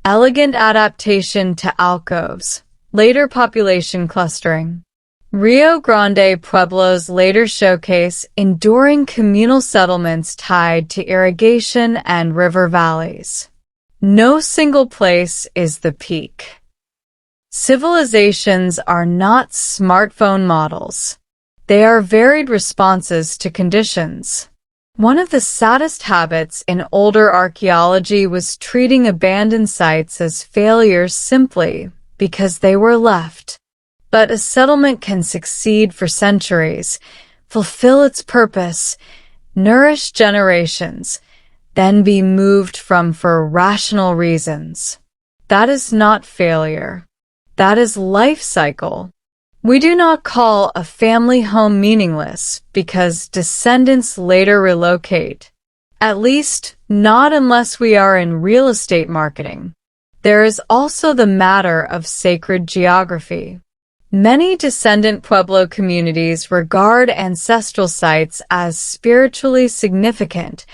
elegant adaptation to alcoves, later population clustering. Rio Grande Pueblos later showcase enduring communal settlements tied to irrigation and river valleys. No single place is the peak. Civilizations are not smartphone models. They are varied responses to conditions. One of the saddest habits in older archaeology was treating abandoned sites as failures simply because they were left. But a settlement can succeed for centuries, fulfill its purpose, nourish generations, then be moved from for rational reasons. That is not failure. That is life cycle. We do not call a family home meaningless because descendants later relocate. At least, not unless we are in real estate marketing. There is also the matter of sacred geography. Many descendant Pueblo communities regard ancestral sites as spiritually significant,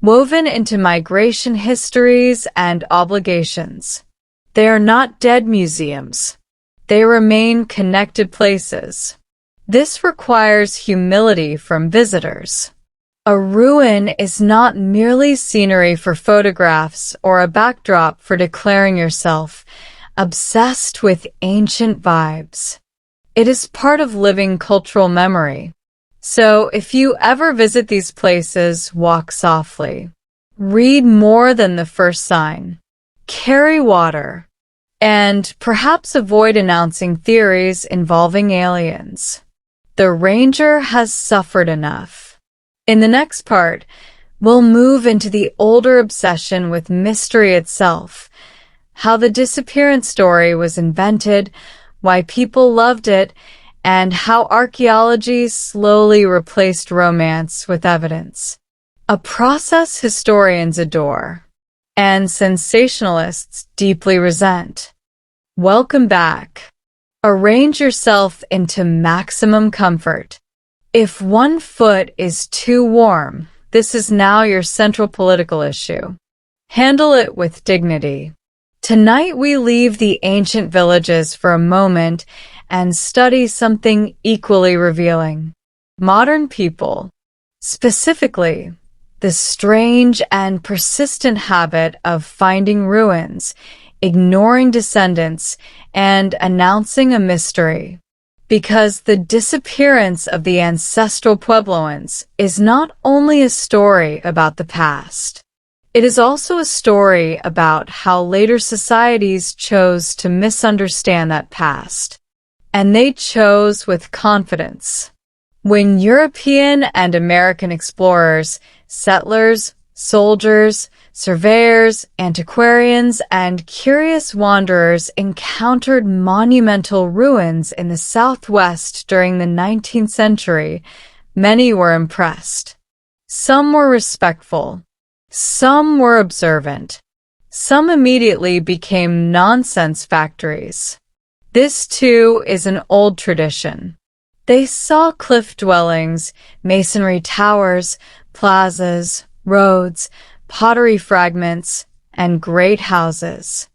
woven into migration histories and obligations. They are not dead museums. They remain connected places. This requires humility from visitors. A ruin is not merely scenery for photographs or a backdrop for declaring yourself obsessed with ancient vibes. It is part of living cultural memory. So if you ever visit these places, walk softly. Read more than the first sign. Carry water. And perhaps avoid announcing theories involving aliens. The ranger has suffered enough. In the next part, we'll move into the older obsession with mystery itself, how the disappearance story was invented, why people loved it, and how archaeology slowly replaced romance with evidence. A process historians adore, and sensationalists deeply resent. Welcome back. Arrange yourself into maximum comfort. If one foot is too warm, this is now your central political issue. Handle it with dignity. Tonight we leave the ancient villages for a moment and study something equally revealing. Modern people, specifically, the strange and persistent habit of finding ruins, ignoring descendants, and announcing a mystery. Because the disappearance of the Ancestral Puebloans is not only a story about the past. It is also a story about how later societies chose to misunderstand that past. and they chose with confidence. When European and American explorers, settlers, soldiers, surveyors, antiquarians, and curious wanderers encountered monumental ruins in the Southwest during the 19th century, many were impressed. Some were respectful. Some were observant. Some immediately became nonsense factories. This, too, is an old tradition. They saw cliff dwellings, masonry towers, plazas, roads, pottery fragments, and great houses.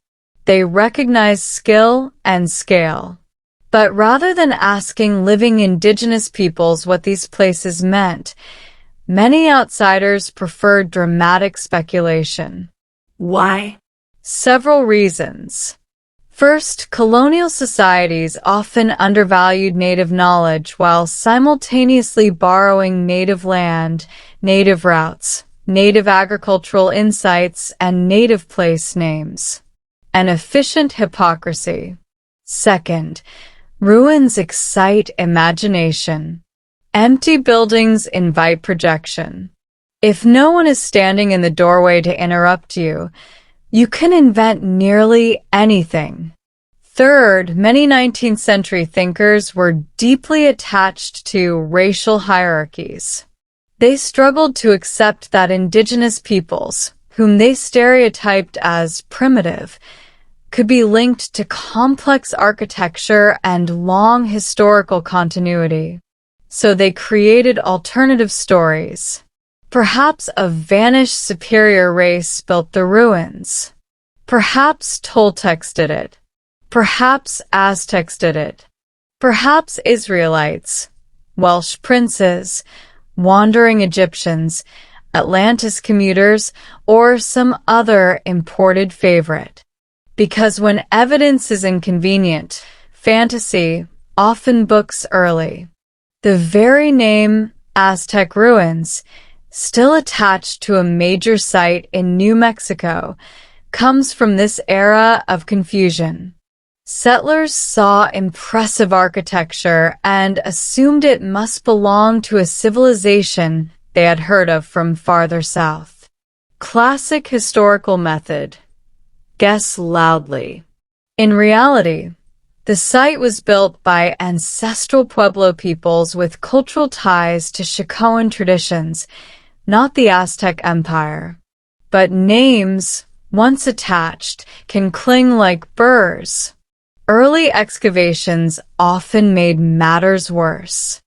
They recognized skill and scale. But rather than asking living indigenous peoples what these places meant, many outsiders preferred dramatic speculation. Why? Several reasons. First, colonial societies often undervalued native knowledge while simultaneously borrowing native land, native routes, native agricultural insights, and native place names. An efficient hypocrisy. Second, ruins excite imagination. Empty buildings invite projection. If no one is standing in the doorway to interrupt you, you can invent nearly anything. Third, many 19th century thinkers were deeply attached to racial hierarchies. They struggled to accept that indigenous peoples, whom they stereotyped as primitive, could be linked to complex architecture and long historical continuity. So they created alternative stories. Perhaps a vanished superior race built the ruins. Perhaps Toltecs did it. Perhaps Aztecs did it. Perhaps Israelites, Welsh princes, wandering Egyptians, Atlantis commuters, or some other imported favorite. Because when evidence is inconvenient, fantasy often books early. The very name Aztec ruins, still attached to a major site in New Mexico, comes from this era of confusion. Settlers saw impressive architecture and assumed it must belong to a civilization they had heard of from farther south. Classic historical method. Guess loudly. In reality, the site was built by ancestral Pueblo peoples with cultural ties to Chacoan traditions, not the Aztec Empire. But names, once attached, can cling like burrs. Early excavations often made matters worse.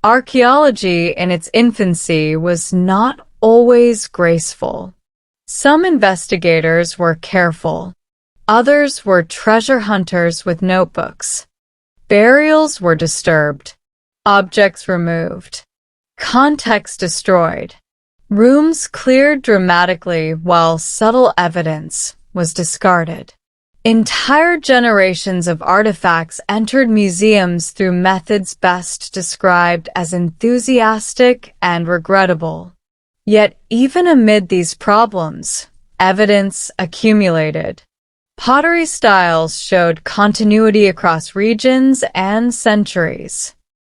Archaeology in its infancy was not always graceful. Some investigators were careful. Others were treasure hunters with notebooks. Burials were disturbed. Objects removed. Context destroyed. Rooms cleared dramatically while subtle evidence was discarded. Entire generations of artifacts entered museums through methods best described as enthusiastic and regrettable. Yet even amid these problems, evidence accumulated. Pottery styles showed continuity across regions and centuries.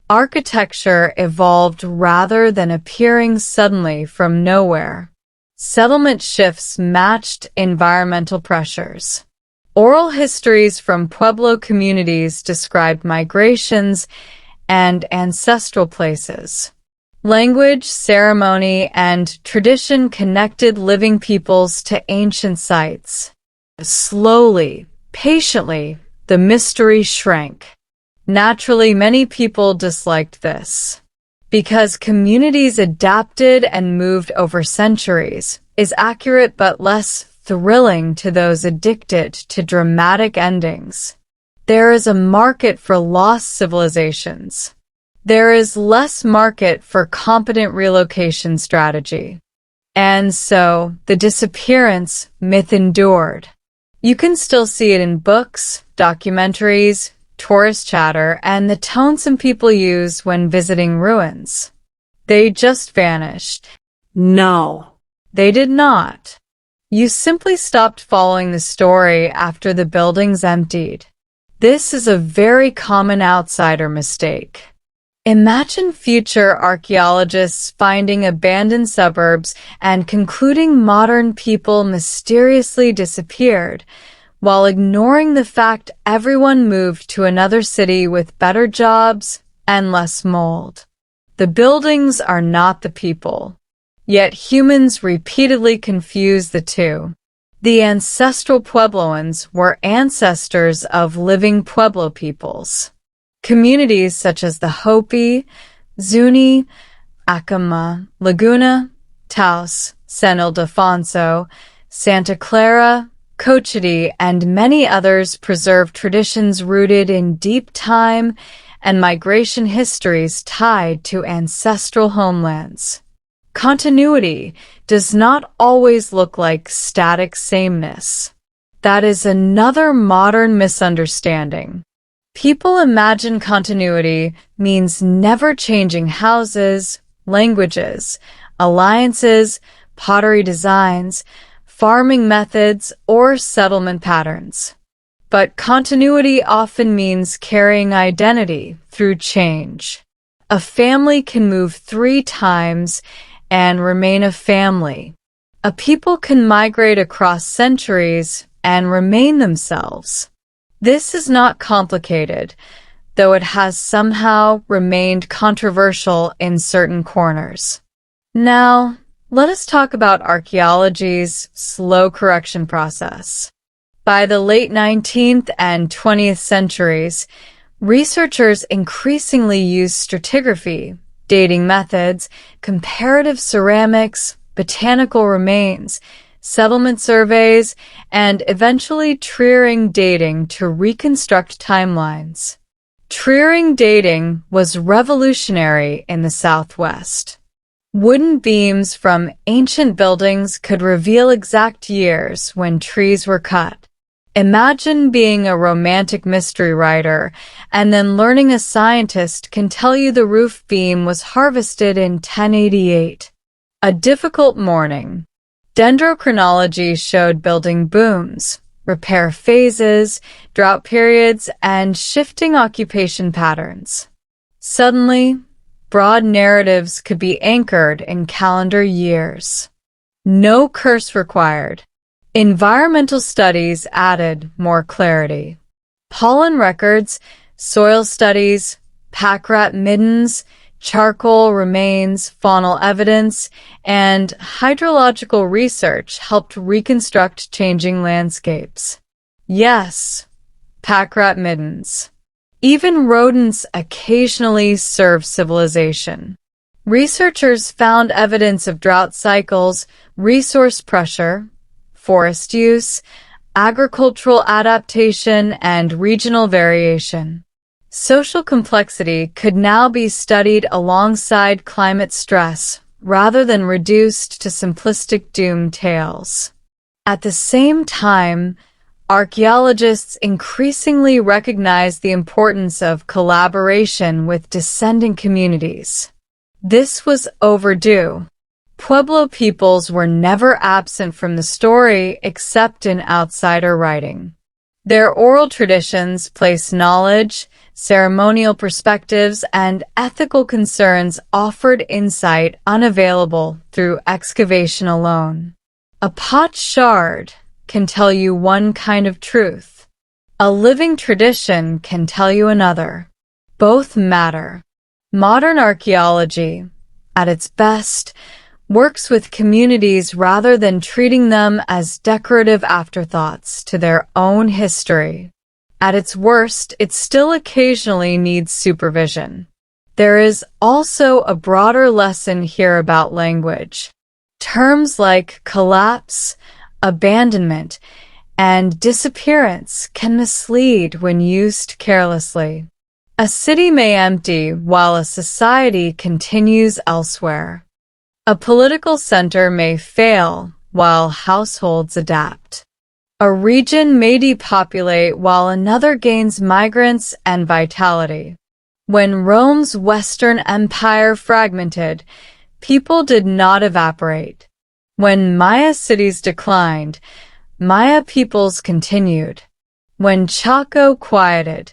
Architecture evolved rather than appearing suddenly from nowhere. Settlement shifts matched environmental pressures. Oral histories from Pueblo communities described migrations and ancestral places. Language, ceremony, and tradition connected living peoples to ancient sites. Slowly, patiently, the mystery shrank. Naturally, many people disliked this. Because communities adapted and moved over centuries, is accurate but less thrilling to those addicted to dramatic endings. There is a market for lost civilizations. There is less market for competent relocation strategy. And so, the disappearance myth endured. You can still see it in books, documentaries, tourist chatter, and the tone some people use when visiting ruins. They just vanished. No. They did not. You simply stopped following the story after the buildings emptied. This is a very common outsider mistake. Imagine future archaeologists finding abandoned suburbs and concluding modern people mysteriously disappeared, while ignoring the fact everyone moved to another city with better jobs and less mold. The buildings are not the people. Yet humans repeatedly confuse the two. The ancestral Puebloans were ancestors of living Pueblo peoples. Communities such as the Hopi, Zuni, Acoma, Laguna, Taos, San Ildefonso, Santa Clara, Cochiti, and many others preserve traditions rooted in deep time and migration histories tied to ancestral homelands. Continuity does not always look like static sameness. That is another modern misunderstanding. People imagine continuity means never changing houses, languages, alliances, pottery designs, farming methods, or settlement patterns. But continuity often means carrying identity through change. A family can move 3 times and remain a family. A people can migrate across centuries and remain themselves. This is not complicated, though it has somehow remained controversial in certain corners. Now, let us talk about archaeology's slow correction process. By the late 19th and 20th centuries, researchers increasingly used stratigraphy, dating methods, comparative ceramics, botanical remains, settlement surveys, and eventually tree-ring dating to reconstruct timelines. Tree-ring dating was revolutionary in the Southwest. Wooden beams from ancient buildings could reveal exact years when trees were cut. Imagine being a romantic mystery writer and then learning a scientist can tell you the roof beam was harvested in 1088. A difficult morning. Dendrochronology showed building booms, repair phases, drought periods, and shifting occupation patterns. Suddenly, broad narratives could be anchored in calendar years. No curse required. Environmental studies added more clarity. Pollen records, soil studies, pack rat middens, charcoal remains, faunal evidence, and hydrological research helped reconstruct changing landscapes. Yes, pack rat middens. Even rodents occasionally serve civilization. Researchers found evidence of drought cycles, resource pressure, forest use, agricultural adaptation, and regional variation. Social complexity could now be studied alongside climate stress rather than reduced to simplistic doom tales. At the same time, archaeologists increasingly recognize the importance of collaboration with descendant communities. This was overdue. Pueblo peoples were never absent from the story except in outsider writing. Their oral traditions place knowledge, ceremonial perspectives, and ethical concerns offered insight unavailable through excavation alone. A pot shard can tell you one kind of truth. A living tradition can tell you another. Both matter. Modern archaeology, at its best, works with communities rather than treating them as decorative afterthoughts to their own history. At its worst, it still occasionally needs supervision. There is also a broader lesson here about language. Terms like collapse, abandonment, and disappearance can mislead when used carelessly. A city may empty while a society continues elsewhere. A political center may fail while households adapt. A region may depopulate while another gains migrants and vitality. When Rome's Western Empire fragmented, people did not evaporate. When Maya cities declined, Maya peoples continued. When Chaco quieted,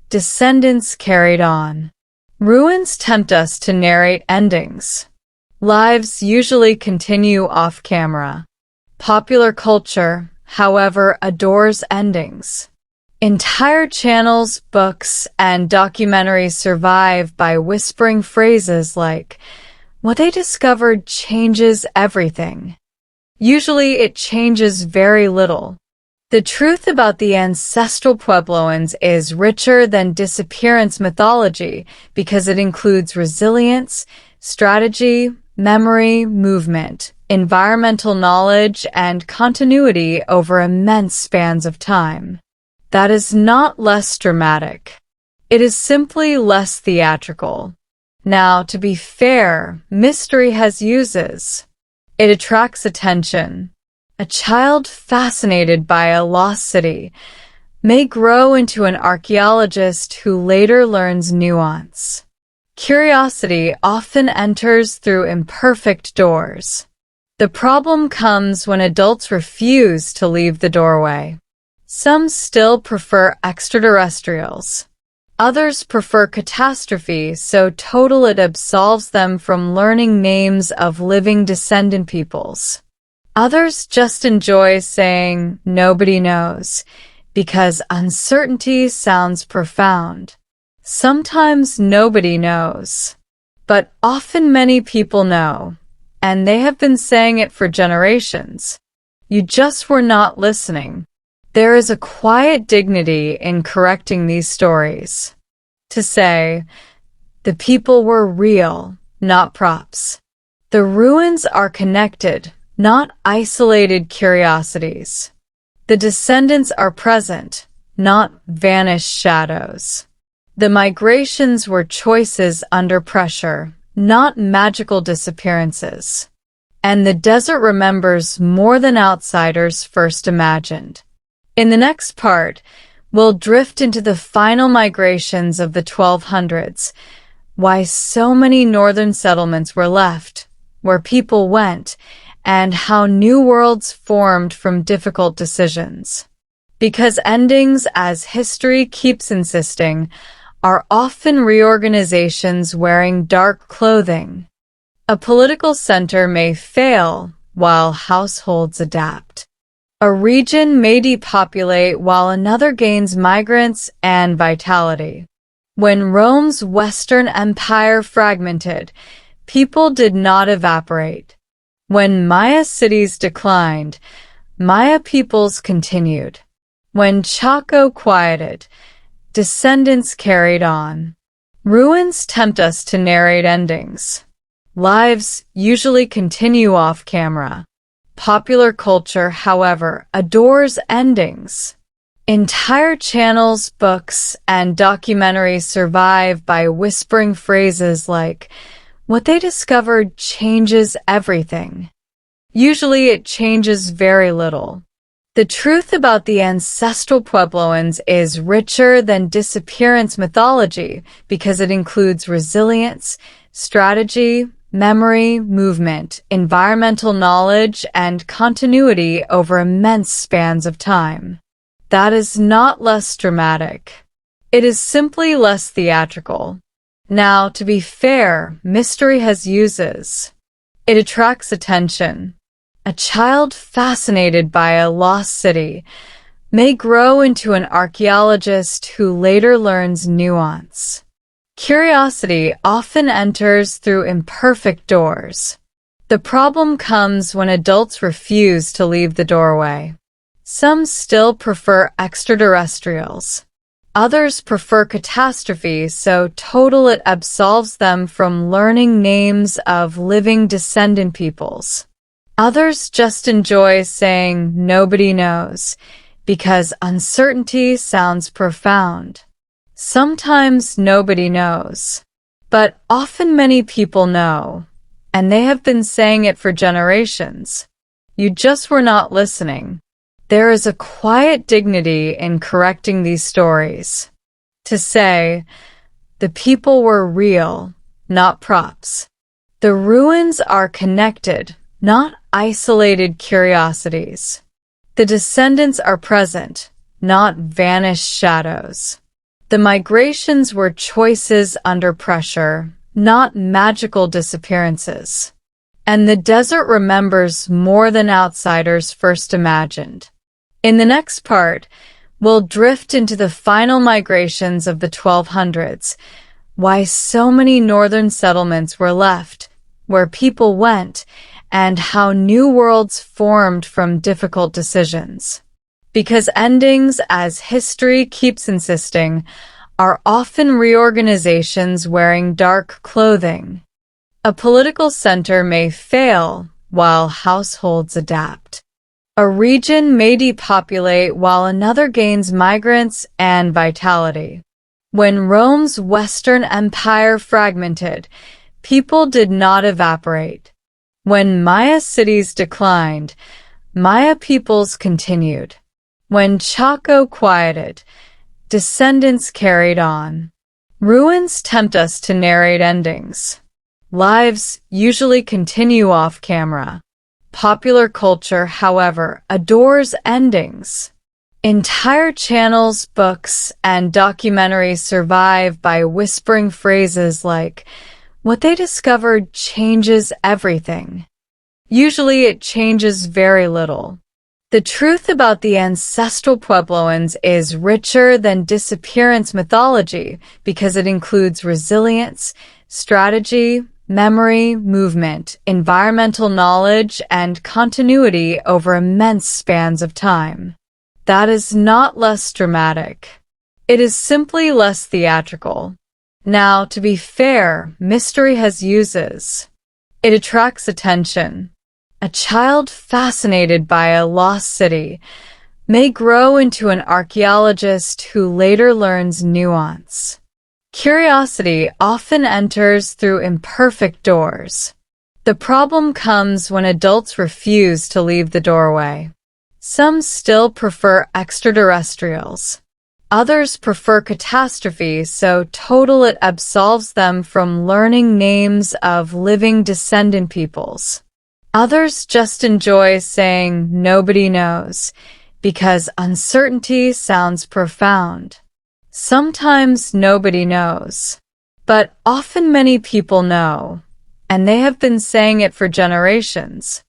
descendants carried on. Ruins tempt us to narrate endings. Lives usually continue off-camera. Popular culture, however, adores endings. Entire channels, books, and documentaries survive by whispering phrases like, "What they discovered changes everything." Usually it changes very little. The truth about the ancestral Puebloans is richer than disappearance mythology because it includes resilience, strategy, memory, movement, environmental knowledge, and continuity over immense spans of time. That is not less dramatic. It is simply less theatrical. Now, to be fair, mystery has uses. It attracts attention. A child fascinated by a lost city may grow into an archaeologist who later learns nuance. Curiosity often enters through imperfect doors. The problem comes when adults refuse to leave the doorway. Some still prefer extraterrestrials. Others prefer catastrophe so total it absolves them from learning names of living descendant peoples. Others just enjoy saying, "Nobody knows," because uncertainty sounds profound. Sometimes nobody knows, but often many people know, and they have been saying it for generations. You just were not listening. There is a quiet dignity in correcting these stories. To say, the people were real, not props. The ruins are connected, not isolated curiosities. The descendants are present, not vanished shadows. The migrations were choices under pressure, not magical disappearances. And the desert remembers more than outsiders first imagined. In the next part, we'll drift into the final migrations of the 1200s, why so many northern settlements were left, where people went, and how new worlds formed from difficult decisions. Because endings, as history keeps insisting, are often reorganizations wearing dark clothing. A political center may fail while households adapt. A region may depopulate while another gains migrants and vitality. When Rome's Western Empire fragmented, people did not evaporate. When Maya cities declined, Maya peoples continued. When Chaco quieted, descendants carried on. Ruins tempt us to narrate endings. Lives usually continue off-camera. Popular culture, however, adores endings. Entire channels, books, and documentaries survive by whispering phrases like, "What they discovered changes everything." Usually it changes very little. The truth about the ancestral Puebloans is richer than disappearance mythology because it includes resilience, strategy, memory, movement, environmental knowledge, and continuity over immense spans of time. That is not less dramatic. It is simply less theatrical. Now, to be fair, mystery has uses. It attracts attention. A child fascinated by a lost city may grow into an archaeologist who later learns nuance. Curiosity often enters through imperfect doors. The problem comes when adults refuse to leave the doorway. Some still prefer extraterrestrials. Others prefer catastrophe so total it absolves them from learning names of living descendant peoples. Others just enjoy saying nobody knows because uncertainty sounds profound. Sometimes nobody knows, but often many people know, and they have been saying it for generations. You just were not listening. There is a quiet dignity in correcting these stories. To say, the people were real, not props. The ruins are connected, not isolated curiosities. The descendants are present, not vanished shadows. The migrations were choices under pressure, not magical disappearances. And the desert remembers more than outsiders first imagined. In the next part, we'll drift into the final migrations of the 1200s, why so many northern settlements were left, where people went, and how new worlds formed from difficult decisions. Because endings, as history keeps insisting, are often reorganizations wearing dark clothing. A political center may fail while households adapt. A region may depopulate while another gains migrants and vitality. When Rome's Western Empire fragmented, people did not evaporate. When Maya cities declined, Maya peoples continued. When Chaco quieted, descendants carried on. Ruins tempt us to narrate endings. Lives usually continue off camera. Popular culture, however, adores endings. Entire channels, books, and documentaries survive by whispering phrases like, "What they discovered changes everything." Usually it changes very little. The truth about the ancestral Puebloans is richer than disappearance mythology because it includes resilience, strategy, memory, movement, environmental knowledge, and continuity over immense spans of time. That is not less dramatic. It is simply less theatrical. Now, to be fair, mystery has uses. It attracts attention. A child fascinated by a lost city may grow into an archaeologist who later learns nuance. Curiosity often enters through imperfect doors. The problem comes when adults refuse to leave the doorway. Some still prefer extraterrestrials. Others prefer catastrophe so total it absolves them from learning names of living descendant peoples. Others just enjoy saying nobody knows because uncertainty sounds profound. Sometimes nobody knows, but often many people know, and they have been saying it for generations.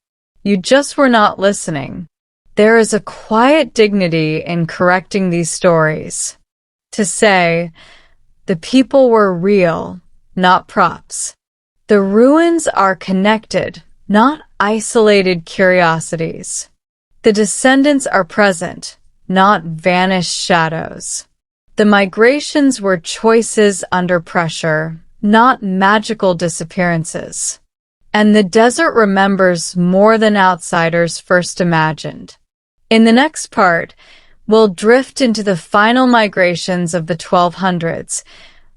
You just were not listening. There is a quiet dignity in correcting these stories. To say, the people were real, not props. The ruins are connected, not isolated curiosities. The descendants are present, not vanished shadows. The migrations were choices under pressure, not magical disappearances. And the desert remembers more than outsiders first imagined. In the next part, we'll drift into the final migrations of the 1200s,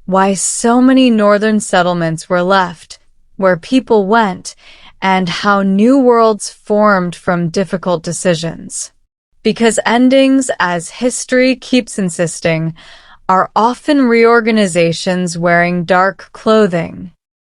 why so many northern settlements were left, where people went, and how new worlds formed from difficult decisions. Because endings, as history keeps insisting, are often reorganizations wearing dark clothing.